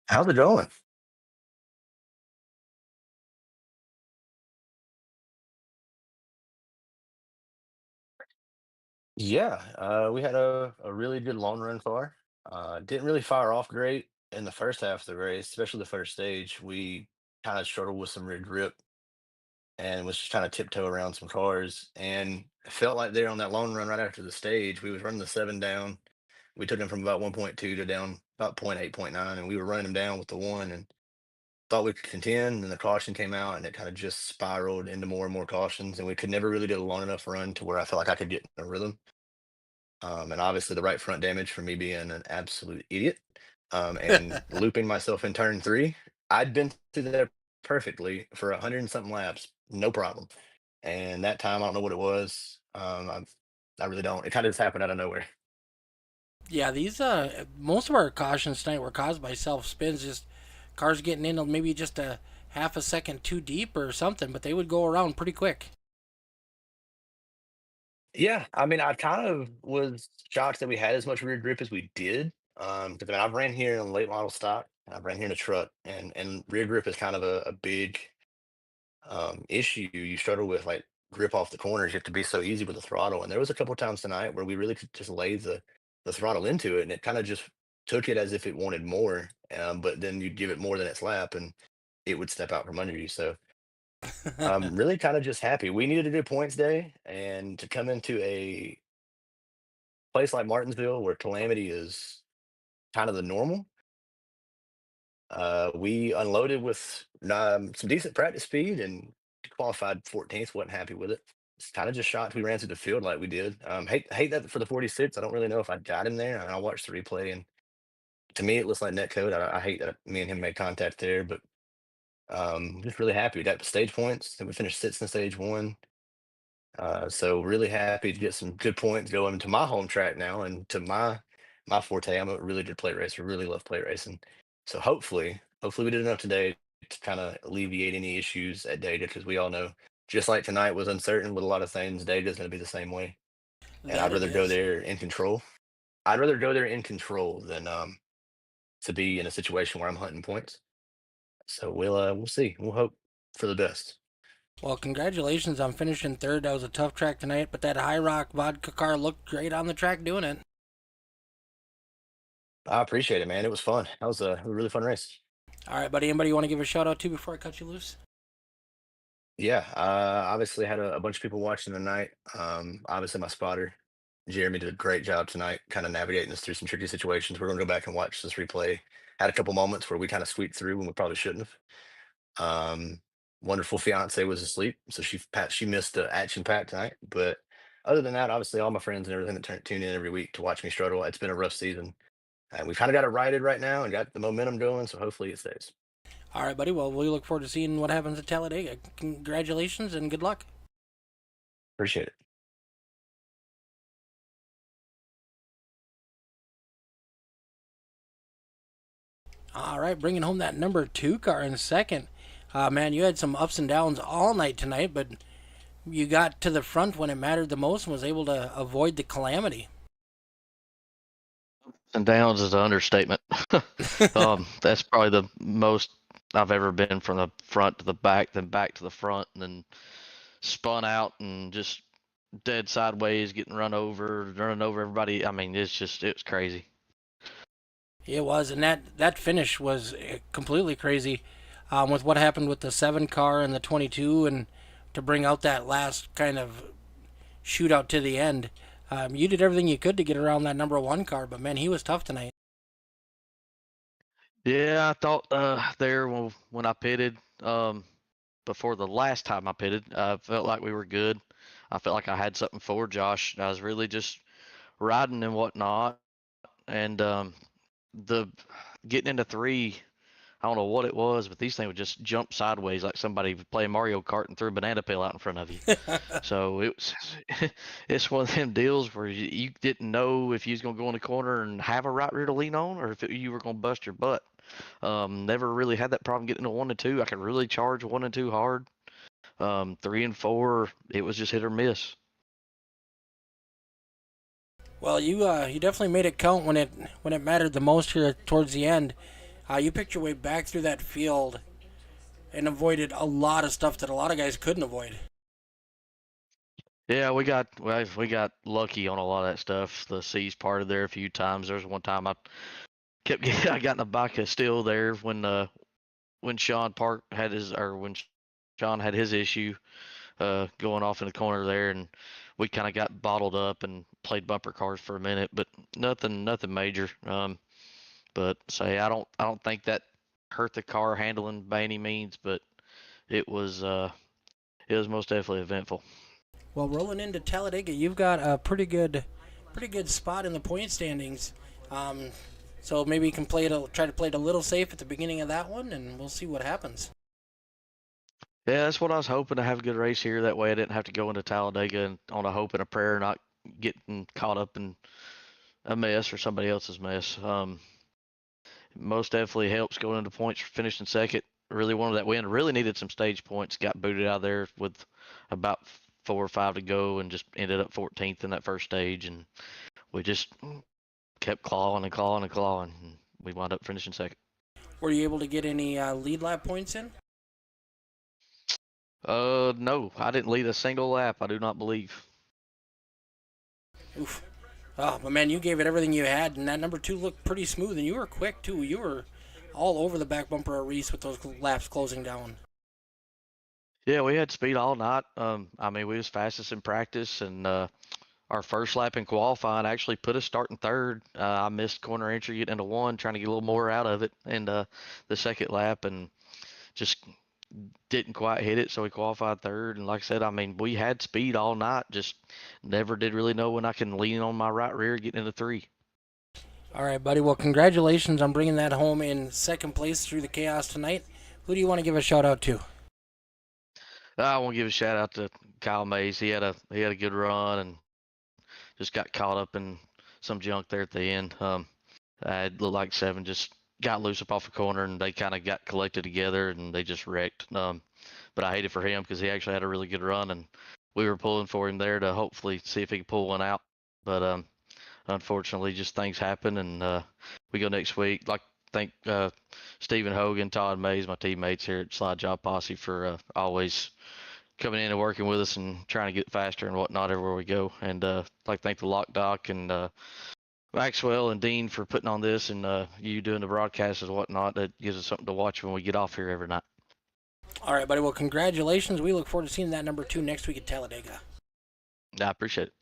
How's it going? Yeah, we had a really good long run car. Didn't really fire off great in the first half of the race, especially the first stage. We kind of struggled with some rear grip and was just trying to tiptoe around some cars. And it felt like there on that long run right after the stage, we was running the seven down. We took him from about 1.2 to down about point 0.8, point 0.9, and we were running him down with the one and thought we could contend. And the caution came out, and it kind of just spiraled into more and more cautions. And we could never really do a long enough run to where I felt like I could get in a rhythm. And obviously the right front damage for me being an absolute idiot, and looping myself in turn three. I'd been through there perfectly for 100 and something laps, no problem. And that time, I don't know what it was. I really don't. It kind of just happened out of nowhere. Yeah, these most of our cautions tonight were caused by self spins, just cars getting in maybe just a half a second too deep or something, but they would go around pretty quick. Yeah, I mean, I kind of was shocked that we had as much rear grip as we did. Because I mean, I've ran here in late model stock, and I've ran here in a truck, and rear grip is kind of a big issue you struggle with, like grip off the corners. You have to be so easy with the throttle. And there was a couple times tonight where we really could just lay the throttle into it, and it kind of just took it as if it wanted more. But then you'd give it more than its lap, and it would step out from under you. So I'm really kind of just happy. We needed a good points day, and to come into a place like Martinsville where calamity is kind of the normal. We unloaded with some decent practice speed and qualified 14th. Wasn't happy with it. It's kind of just shocked we ran through the field like we did. Hate that for the 46. I don't really know if I got him there. I watched the replay, and to me it looks like net code. I hate that me and him made contact there, but just really happy. We got the stage points. And we finished sixth in stage one. So really happy to get some good points going into my home track now and to my forte. I'm a really good plate racer. Really love plate racing. So hopefully we did enough today to kind of alleviate any issues at Data, because we all know just like tonight was uncertain with a lot of things, Data is going to be the same way. And That I'd it rather go is. there in control. I'd rather go there in control than to be in a situation where I'm hunting points. So we'll see. We'll hope for the best. Well, congratulations on finishing third. That was a tough track tonight, but that High Rock vodka car looked great on the track doing it. I appreciate it, man. It was fun. That was a really fun race. All right, buddy. Anybody you want to give a shout out to before I cut you loose? Yeah, obviously had a bunch of people watching tonight. Obviously my spotter, Jeremy, did a great job tonight, kind of navigating us through some tricky situations. We're gonna go back and watch this replay. Had a couple moments where we kind of squeaked through when we probably shouldn't have. Wonderful fiance was asleep, so she missed the action pack tonight. But other than that, obviously all my friends and everything that tune in every week to watch me struggle. It's been a rough season, and we've kind of got it righted right now and got the momentum going. So hopefully it stays. All right, buddy. Well, we look forward to seeing what happens at Talladega. Congratulations and good luck. Appreciate it. All right, bringing home that number two car in second. Man, you had some ups and downs all night tonight, but you got to the front when it mattered the most and was able to avoid the calamity. And downs is an understatement. That's probably the most I've ever been from the front to the back, then back to the front, and then spun out and just dead sideways, getting running over everybody. I mean, it was crazy. It was, and that finish was completely crazy with what happened with the 7 car and the 22, and to bring out that last kind of shootout to the end. You did everything you could to get around that number 1 car, but man, he was tough tonight. Yeah, I thought there when I pitted before the last time I pitted, I felt like we were good. I felt like I had something for Josh. I was really just riding and whatnot, and the getting into 3, I don't know what it was, but these things would just jump sideways like somebody playing Mario Kart and threw a banana peel out in front of you. So it's one of them deals where you didn't know if you was gonna go in the corner and have a right rear to lean on, or if you were gonna bust your butt. Never really had that problem getting into 1 and 2. I could really charge 1 and 2 hard. 3 and 4, it was just hit or miss. Well, you definitely made it count when it mattered the most here towards the end. You picked your way back through that field and avoided a lot of stuff that a lot of guys couldn't avoid. Yeah, we got lucky on a lot of that stuff. The C's parted there a few times. There was one time I kept getting, I got in the back of still there when Sean Park had his or when Sean had his issue going off in the corner there, and we kind of got bottled up and played bumper cars for a minute, but nothing major. But say I don't think that hurt the car handling by any means, but it was most definitely eventful. Well, rolling into Talladega, you've got a pretty good spot in the point standings. So maybe you can try to play it a little safe at the beginning of that one, and we'll see what happens. Yeah, that's what I was hoping, to have a good race here. That way I didn't have to go into Talladega and on a hope and a prayer, not getting caught up in a mess or somebody else's mess. Most definitely helps going into points, finishing second. Really wanted that win. Really needed some stage points. Got booted out of there with about 4 or 5 to go, and just ended up 14th in that first stage. And we just kept clawing and clawing and clawing, and we wound up finishing second. Were you able to get any lead lap points in? No, I didn't lead a single lap. I do not believe. Oof. Oh, but man, you gave it everything you had, and that number 2 looked pretty smooth, and you were quick too. You were all over the back bumper of Reese with those laps closing down. Yeah, we had speed all night. I mean, we was fastest in practice, and our first lap in qualifying actually put us starting third. I missed corner entry getting into 1, trying to get a little more out of it, and the second lap, and just didn't quite hit it, so we qualified third. And like I said, I mean, we had speed all night, just never did really know when I can lean on my right rear getting into 3. All right, buddy. Well, congratulations on bringing that home in second place through the chaos tonight. Who do you want to give a shout out to? I want to give a shout out to Kyle Mays. He had a good run and just got caught up in some junk there at the end. It looked like 7 just got loose up off a corner, and they kind of got collected together, and they just wrecked. But I hated for him because he actually had a really good run, and we were pulling for him there to hopefully see if he could pull one out. But unfortunately, just things happen, and we go next week. Like, thank Stephen Hogan, Todd Mays, my teammates here at Slide Job Posse, for always coming in and working with us and trying to get faster and whatnot everywhere we go. And like, thank the Lock Doc and Maxwell and Dean for putting on this, and you doing the broadcasts and whatnot. That gives us something to watch when we get off here every night. All right, buddy. Well, congratulations. We look forward to seeing that number 2 next week at Talladega. I appreciate it.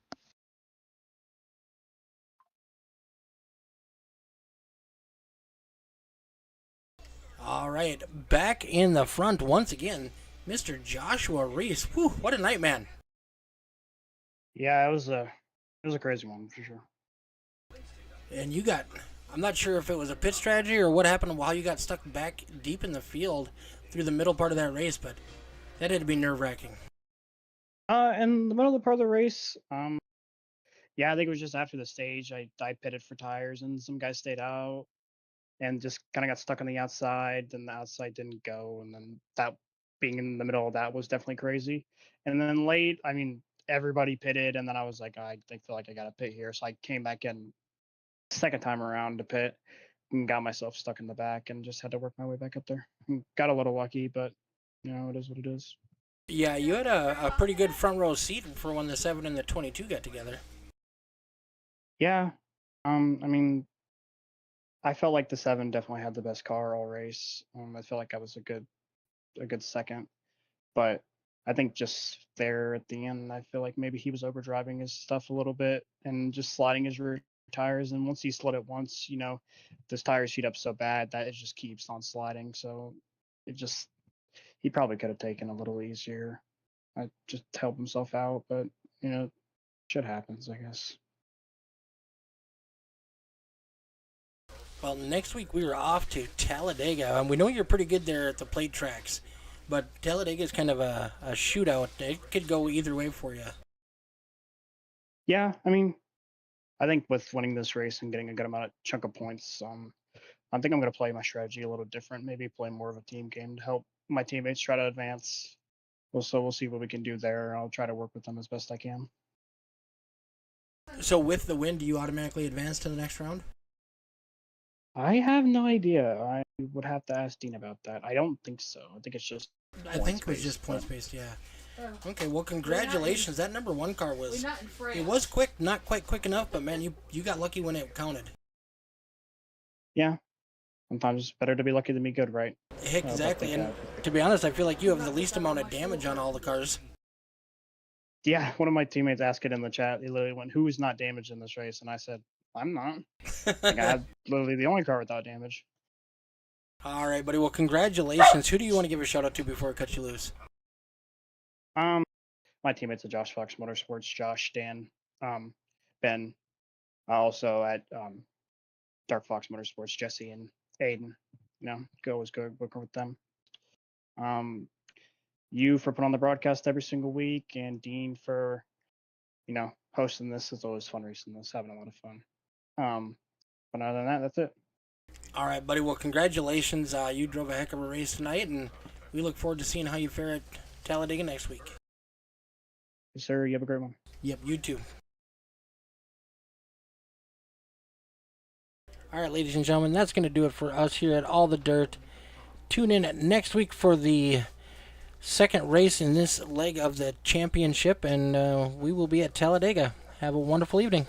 All right, back in the front once again, Mr. Joshua Reese. Whew, what a night, man. Yeah, it was a crazy one for sure. And you got, I'm not sure if it was a pit strategy or what happened while you got stuck back deep in the field through the middle part of that race, but that had to be nerve-wracking. In the middle of the part of the race, yeah, I think it was just after the stage. I pitted for tires, and some guys stayed out and just kind of got stuck on the outside. Then the outside didn't go, and then that being in the middle of that was definitely crazy. And then late, I mean, everybody pitted, and then I was like, I feel like I got to pit here, so I came back in second time around to pit and got myself stuck in the back and just had to work my way back up there. Got a little lucky, but you know, it is what it is. Yeah, you had a pretty good front row seat for when the 7 and the 22 got together. Yeah, I mean, I felt like the 7 definitely had the best car all race. I felt like I was a good second, but I think just there at the end, I feel like maybe he was overdriving his stuff a little bit and just sliding his rear tires. And once he slid it once, you know, those tires heat up so bad that it just keeps on sliding. So he probably could have taken a little easier, just to help himself out. But you know, shit happens, I guess. Well, next week we are off to Talladega, and we know you're pretty good there at the plate tracks, but Talladega is kind of a shootout. It could go either way for you. Yeah, I mean, I think with winning this race and getting a good chunk of points, I think I'm going to play my strategy a little different. Maybe play more of a team game to help my teammates try to advance. So we'll see what we can do there. I'll try to work with them as best I can. So with the win, do you automatically advance to the next round? I have no idea. would have to ask Dean about that. I don't think so. I think it's just. I think it was just points based, yeah. Okay, well, congratulations. That number 1 car was. It was quick, not quite quick enough, but man, you got lucky when it counted. Yeah. Sometimes it's better to be lucky than be good, right? Exactly, and to be honest, I feel like you have the least amount of damage on all the cars. Yeah, one of my teammates asked it in the chat. He literally went, "Who is not damaged in this race?" And I said, "I'm not." Like, I had literally the only car without damage. All right, buddy. Well, congratulations. Who do you want to give a shout out to before I cut you loose? My teammates at Josh Fox Motorsports, Josh, Dan, Ben, also at Dark Fox Motorsports, Jesse and Aiden. You know, go was good working with them. You for putting on the broadcast every single week, and Dean for, you know, hosting this. It's always fun racing this, having a lot of fun. But other than that, that's it. All right, buddy. Well, congratulations. You drove a heck of a race tonight, and we look forward to seeing how you fare at Talladega next week. Yes, sir. You have a great one. Yep, you too. All right, ladies and gentlemen, that's going to do it for us here at All the Dirt. Tune in next week for the second race in this leg of the championship, and we will be at Talladega. Have a wonderful evening.